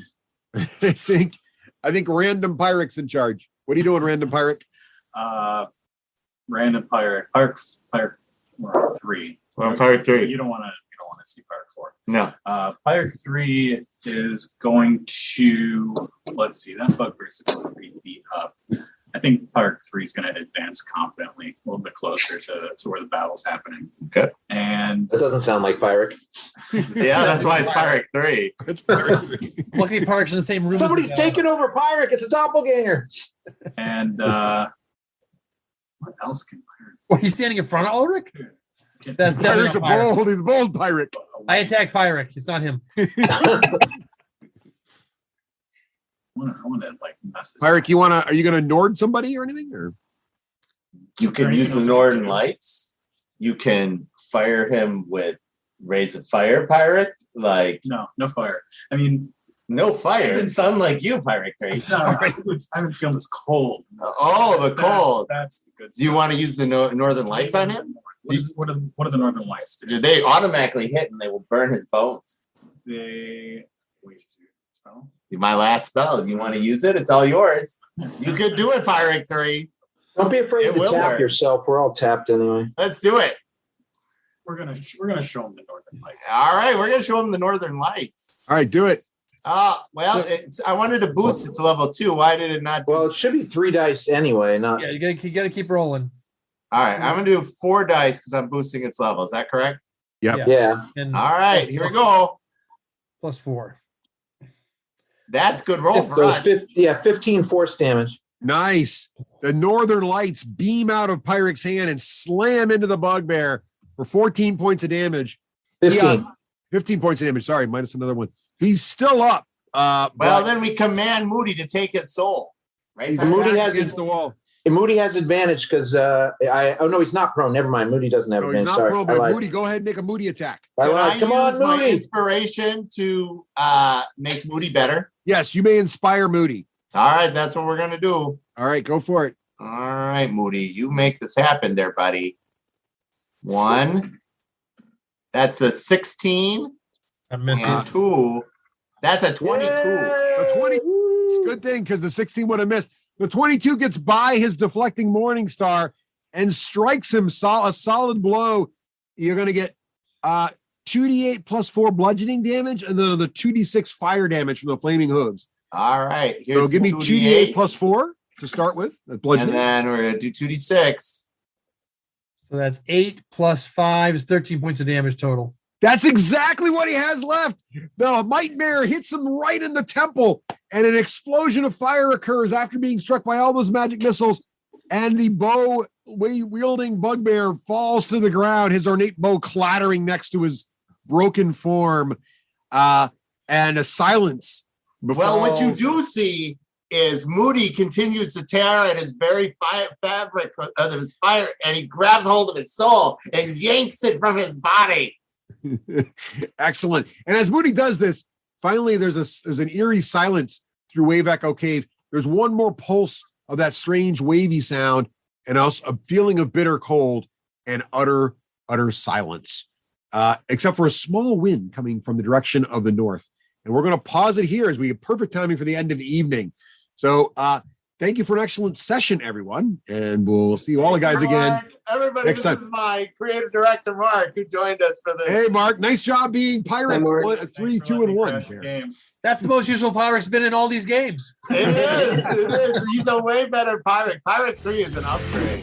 I think random Pyrex in charge. What are you doing, random Pyrex? Random Pirate. Pirate 3. Well, Pirate 3. You don't want to see Pirate 4. No. Pirate 3 is going to, let's see, that bugbear's going to be beat up. I think Pirate 3 is going to advance confidently a little bit closer to where the battle's happening. Okay. And That doesn't sound like Pyrex. Yeah, that's why it's Pirate 3. It's Pyrex 3. Luckily, Park's in the same room. as Somebody's the- taking over Pyrex. It's a doppelganger. and what else can Pirate? What, he's standing in front of Ulrich? That's Pyrex definitely a not Pyrex. bold. He's a bold Pyrex. I attack Pyrex. It's not him. I want to like mess this. Pyrex, are you gonna Nord somebody or anything? Or You can use the Northern Lights. You can fire him with Rays of Fire, Pirate. Like No fire. I mean, no fire. It sounds like you, Pirate 3. I've been feeling this cold. Oh, the cold. That's the good. Do you want to use the Northern Lights on him? What are the Northern Lights do? They automatically hit and they will burn his bones. They wait. Spell? My last spell. You want to use it? It's all yours. You could do it, Pirate 3. Don't be afraid It to will tap work. yourself. We're all tapped anyway. Let's do it. We're gonna show them the Northern Lights. All right, we're gonna show him the Northern Lights. all right, do it. Well, I wanted to boost it to level 2. Why did it not? Well, it should be 3 dice anyway. Not. Yeah, you gotta keep rolling. All right, I'm gonna do 4 dice because I'm boosting its level. Is that correct? Yep. Yeah. And All right, here we go. +4. That's good roll for us. 15 force damage. Nice. The Northern Lights beam out of Pyrex's hand and slam into the bugbear for 14 points of damage. 15. 15 points of damage. Sorry, minus another one. He's still up. Well, but then we command Moody to take his soul. Right? he's Moody back has against the wall. And Moody has advantage because he's not prone. Never mind. Moody doesn't have No, he's advantage. not Sorry. pro, I but lied. Moody, go ahead and make a Moody attack. I Can lied. I Come on, use my Moody. inspiration to make Moody better? Yes, you may inspire Moody. All right, that's what we're gonna do. All right, go for it. All right, Moody, you make this happen there, buddy. 1. That's a 16. I'm missing. And 2. That's a 22. The 20. It's a good thing because the 16 would have missed. The 22 gets by his deflecting Morning Star and strikes him a solid blow. You're going to get 2d8 plus 4 bludgeoning damage and then the 2d6 fire damage from the flaming hooves. All right. So Here's give me 2d8 2d8 plus 4 to start with. That's and bludgeoning. then we're gonna do 2d6. So that's 8 plus 5 is 13 points of damage total. That's exactly what he has left. The Nightmare hits him right in the temple, and an explosion of fire occurs after being struck by all those magic missiles. And the bow wielding bugbear falls to the ground, his ornate bow clattering next to his broken form. And a silence. Well, what you do see is Moody continues to tear at his very fabric of his fire, and he grabs hold of his soul and yanks it from his body. Excellent. And as Moody does this, finally there's an eerie silence through Wave Echo Cave. There's one more pulse of that strange wavy sound, and also a feeling of bitter cold and utter silence, except for a small wind coming from the direction of the north. And we're going to pause it here as we get perfect timing for the end of the evening. So thank you for an excellent session, everyone. And we'll see you all guys again. Mark, everybody, next this time. is my creative director, Mark, who joined us for this. Hey, Mark, nice job being Pirate Hey, Mark. 3, 2, and 1. That's the most useful Pyrex been in all these games. It is. He's a way better pirate. Pirate 3 is an upgrade.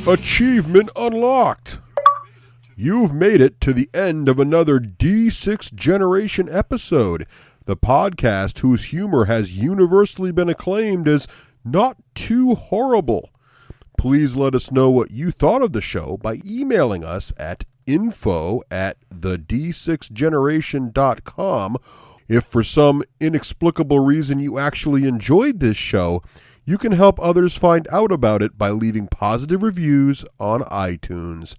Achievement unlocked. You've made it to the end of another D6 Generation episode, the podcast whose humor has universally been acclaimed as not too horrible. Please let us know what you thought of the show by emailing us at info@thed6generation.com. If for some inexplicable reason you actually enjoyed this show, you can help others find out about it by leaving positive reviews on iTunes.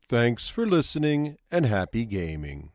Thanks for listening and happy gaming.